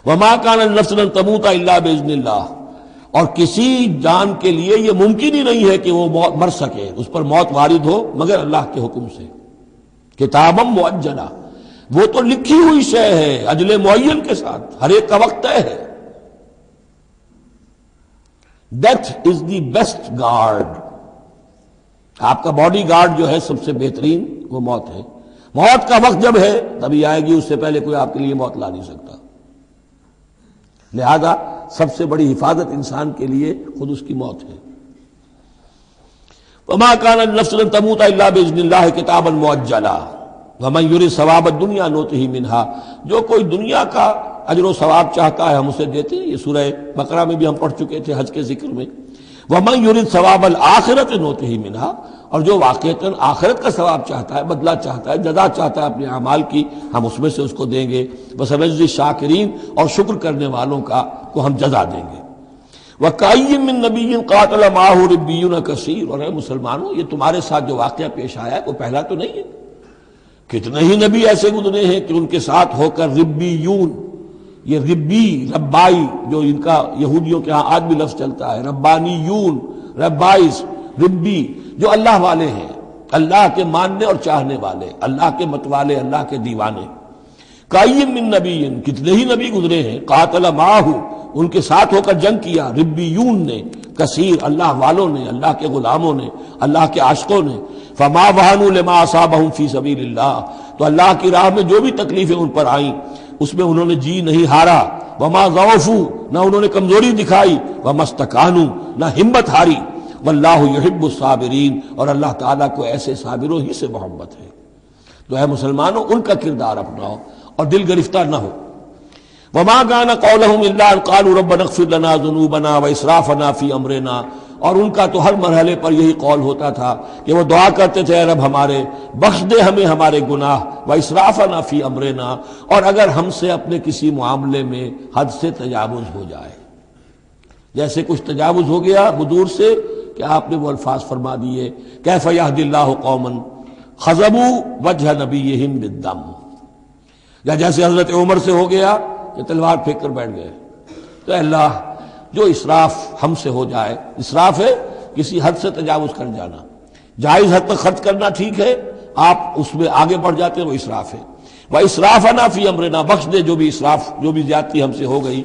وما کان لنفس ان تموت الا باذن اللہ، اور کسی جان کے لیے یہ ممکن ہی نہیں ہے کہ وہ مر سکے، اس پر موت وارد ہو مگر اللہ کے حکم سے۔ کتابا مؤجلا، وہ تو لکھی ہوئی شے ہے اجل معین کے ساتھ، ہر ایک کا وقت طے ہے۔ Death is the best guard, آپ کا باڈی گارڈ جو ہے سب سے بہترین وہ موت ہے، موت کا وقت جب ہے تبھی آئے گی، اس سے پہلے کوئی آپ کے لیے موت لا نہیں سکتا۔ لہذا سب سے بڑی حفاظت انسان کے لیے خود اس کی موت ہے۔ وما كان لنفس ان تموت الا باذن الله كتابا مؤجلا، وَمَن يُرِدْ ثَوَابَ الدُّنْيَا نُؤْتِهِ مِنْهَا، جو کوئی دنیا کا اجر و ثواب چاہتا ہے ہم اسے دیتے ہیں۔ یہ سورہ بقرہ میں بھی ہم پڑھ چکے تھے حج کے ذکر میں۔ وَمَن يُرِدْ ثَوَابَ الْآخِرَةِ نُؤْتِهِ مِنْهَا، اور جو واقعتاً آخرت کا ثواب چاہتا ہے، بدلہ چاہتا ہے، جزا چاہتا ہے اپنے اعمال کی، ہم اس میں سے اس کو دیں گے۔ وَسَنَجْزِي الشَّاكِرِينَ، اور شکر کرنے والوں کو ہم جزا دیں گے۔ وَكَأَيٍّ مِّن نَّبِيٍّ قَاتَلَ مَعَهُ رِبِّيُّونَ كَثِيرٌ، اور اے مسلمانوں یہ تمہارے ساتھ جو واقعہ پیش آیا ہے وہ پہلا تو نہیں ہے، کتنے ہی نبی ایسے گزرے ہیں کہ ان کے ساتھ ہو کر ربیون، یہ ربی ربائی جو ان کا یہودیوں کے ہاں آج بھی لفظ چلتا ہے، ربانیون، ربائز، ربی، جو اللہ والے ہیں، اللہ کے ماننے اور چاہنے والے، اللہ کے متوالے، اللہ کے دیوانے۔ کائیم من نبی، کتنے ہی نبی گزرے ہیں، قاتل معاہو، ان کے ساتھ ہو کر جنگ کیا، ربیون نے، کثیر، اللہ والوں نے، اللہ کے غلاموں نے، اللہ کے عاشقوں نے۔ فما وہنوا لما اصابہم فی سبیل اللہ، تو اللہ کی راہ میں جو بھی تکلیفیں ان پر آئیں اس میں انہوں نے جی نہیں ہارا۔ وما ضعفوا، نہ انہوں نے کمزوری دکھائی۔ وما استکانوا، نہ ہمت ہاری۔ واللہ یحب الصابرین، اور اللہ تعالیٰ کو ایسے صابروں ہی سے محبت ہے۔ تو اے مسلمانوں ان کا کردار اپناؤ اور دل گرفتہ نہ ہو۔ وما كان قولهم الا ان قالوا ربنا اغفر لنا ذنوبنا واسرافنا في امرنا، اور ان کا تو ہر مرحلے پر یہی قول ہوتا تھا کہ وہ دعا کرتے تھے، اے رب ہمارے بخش دے ہمیں ہمارے گناہ، واسرافنا فی امرنا، اور اگر ہم سے اپنے کسی معاملے میں حد سے تجاوز ہو جائے، جیسے کچھ تجاوز ہو گیا حضور سے کہ آپ نے وہ الفاظ فرما دیے، کیف یہدی اللہ قوما خضبوا وجہ نبیہم بالدم، یا جیسے حضرت عمر سے ہو گیا کہ تلوار پھینک کر بیٹھ گئے۔ تو اے اللہ جو اسراف ہم سے ہو جائے، اسراف ہے کسی حد سے تجاوز کر جانا، جائز حد تک خرچ کرنا ٹھیک ہے، آپ اس میں آگے بڑھ جاتے ہیں وہ اسراف ہے۔ وَإِسْرَافَنَا فِي أَمْرِنَا، بخش دے جو بھی اسراف، جو بھی زیادتی ہم سے ہو گئی۔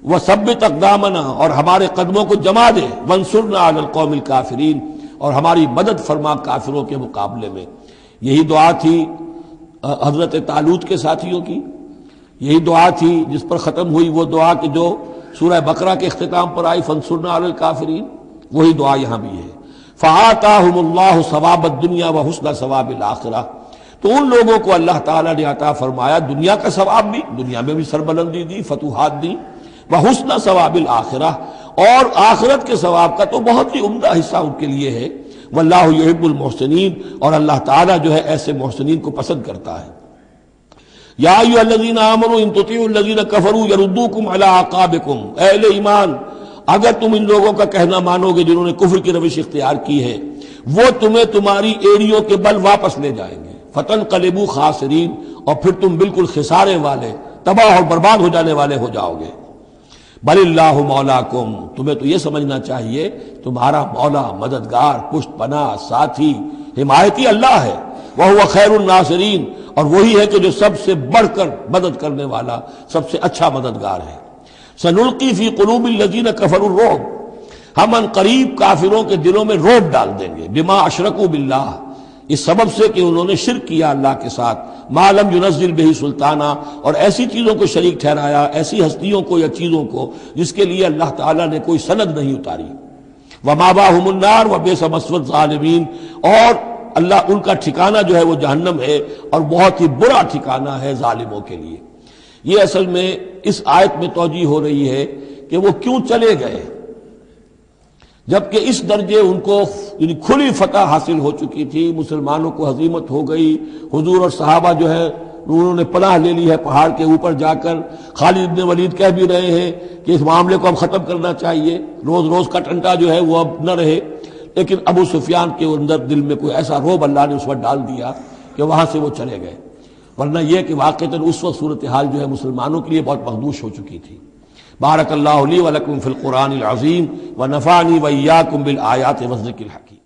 وَثَبِّتْ أَقْدَامَنَا، اور ہمارے قدموں کو جما دے۔ وَانصُرْنَا عَلَى الْقَوْمِ الْكَافِرِينَ، اور ہماری مدد فرما کافروں کے مقابلے میں۔ یہی دعا تھی حضرت طالوت کے ساتھیوں کی، یہی دعا تھی جس پر ختم ہوئی وہ دعا کہ جو سورہ بقرہ کے اختتام پر آئی، فانصرنا علی الکافرین، وہی دعا یہاں بھی ہے۔ فآتاہم اللہ ثواب الدنیا وحسن ثواب الآخرہ، تو ان لوگوں کو اللہ تعالیٰ نے عطا فرمایا دنیا کا ثواب بھی، دنیا میں بھی سربلندی دی، فتوحات دی، وحسن ثواب الآخرہ، اور آخرت کے ثواب کا تو بہت ہی عمدہ حصہ ان کے لیے ہے۔ واللہ یحب المحسنین، اور اللہ تعالیٰ جو ہے ایسے محسنین کو پسند کرتا ہے۔ یا ایھا الذین آمنوا ان تطیعوا الذین کفروا یردوکم علی اعقابکم، اے اہل ایمان اگر تم ان لوگوں کا کہنا مانو گے جنہوں نے کفر کی روش اختیار کی ہے، وہ تمہیں تمہاری ایڑیوں کے بل واپس لے جائیں گے، فتنقلبوا خاسرین، اور پھر تم بالکل خسارے والے، تباہ اور برباد ہو جانے والے ہو جاؤ گے۔ بل اللہ مولاکم، تمہیں تو یہ سمجھنا چاہیے تمہارا مولا، مددگار، پشت پناہ، ساتھی، حمایتی اللہ ہے۔ وَهُوَ خَيْرُ النَّاصِرِينَ، اور وہی ہے کہ جو سب سے بڑھ کر مدد کرنے والا، سب سے اچھا مددگار ہے۔ سَنُلْقِي فِي قُلُوبِ الَّذِينَ كَفَرُوا الرُّعْبَ، ہم ان قریب کافروں کے دلوں میں رعب ڈال دیں گے، بِمَا أَشْرَكُوا بِاللَّهِ، اس سبب سے کہ انہوں نے شرک کیا اللہ کے ساتھ، مَا لَمْ يُنَزِّلْ بِهِ سُلْطَانًا، اور ایسی چیزوں کو شریک ٹھہرایا، ایسی ہستیوں کو یا چیزوں کو جس کے لیے اللہ تعالیٰ نے کوئی سند نہیں اتاری۔ وَمَأْوَاهُمُ النَّارُ وَبِئْسَ مَثْوَى الظَّالِمِينَ، اور اللہ ان کا ٹھکانہ جو ہے وہ جہنم ہے، اور بہت ہی برا ٹھکانہ ہے ظالموں کے لیے۔ یہ اصل میں اس آیت میں توجیہ ہو رہی ہے کہ وہ کیوں چلے گئے جبکہ اس درجے ان کو یعنی کھلی فتح حاصل ہو چکی تھی، مسلمانوں کو ہزیمت ہو گئی، حضور اور صحابہ جو ہے انہوں نے پناہ لے لی ہے پہاڑ کے اوپر جا کر۔ خالد بن ولید کہہ بھی رہے ہیں کہ اس معاملے کو اب ختم کرنا چاہیے، روز روز کا ٹنٹا جو ہے وہ اب نہ رہے، لیکن ابو سفیان کے اندر دل میں کوئی ایسا رعب اللہ نے اس وقت ڈال دیا کہ وہاں سے وہ چلے گئے، ورنہ یہ کہ واقعتاً اس وقت صورتحال جو ہے مسلمانوں کے لیے بہت مخدوش ہو چکی تھی۔ بارک اللہ لی ولکم فی القرآن العظیم ونفعنی وإیاکم بالآیات والذکر الحکیم۔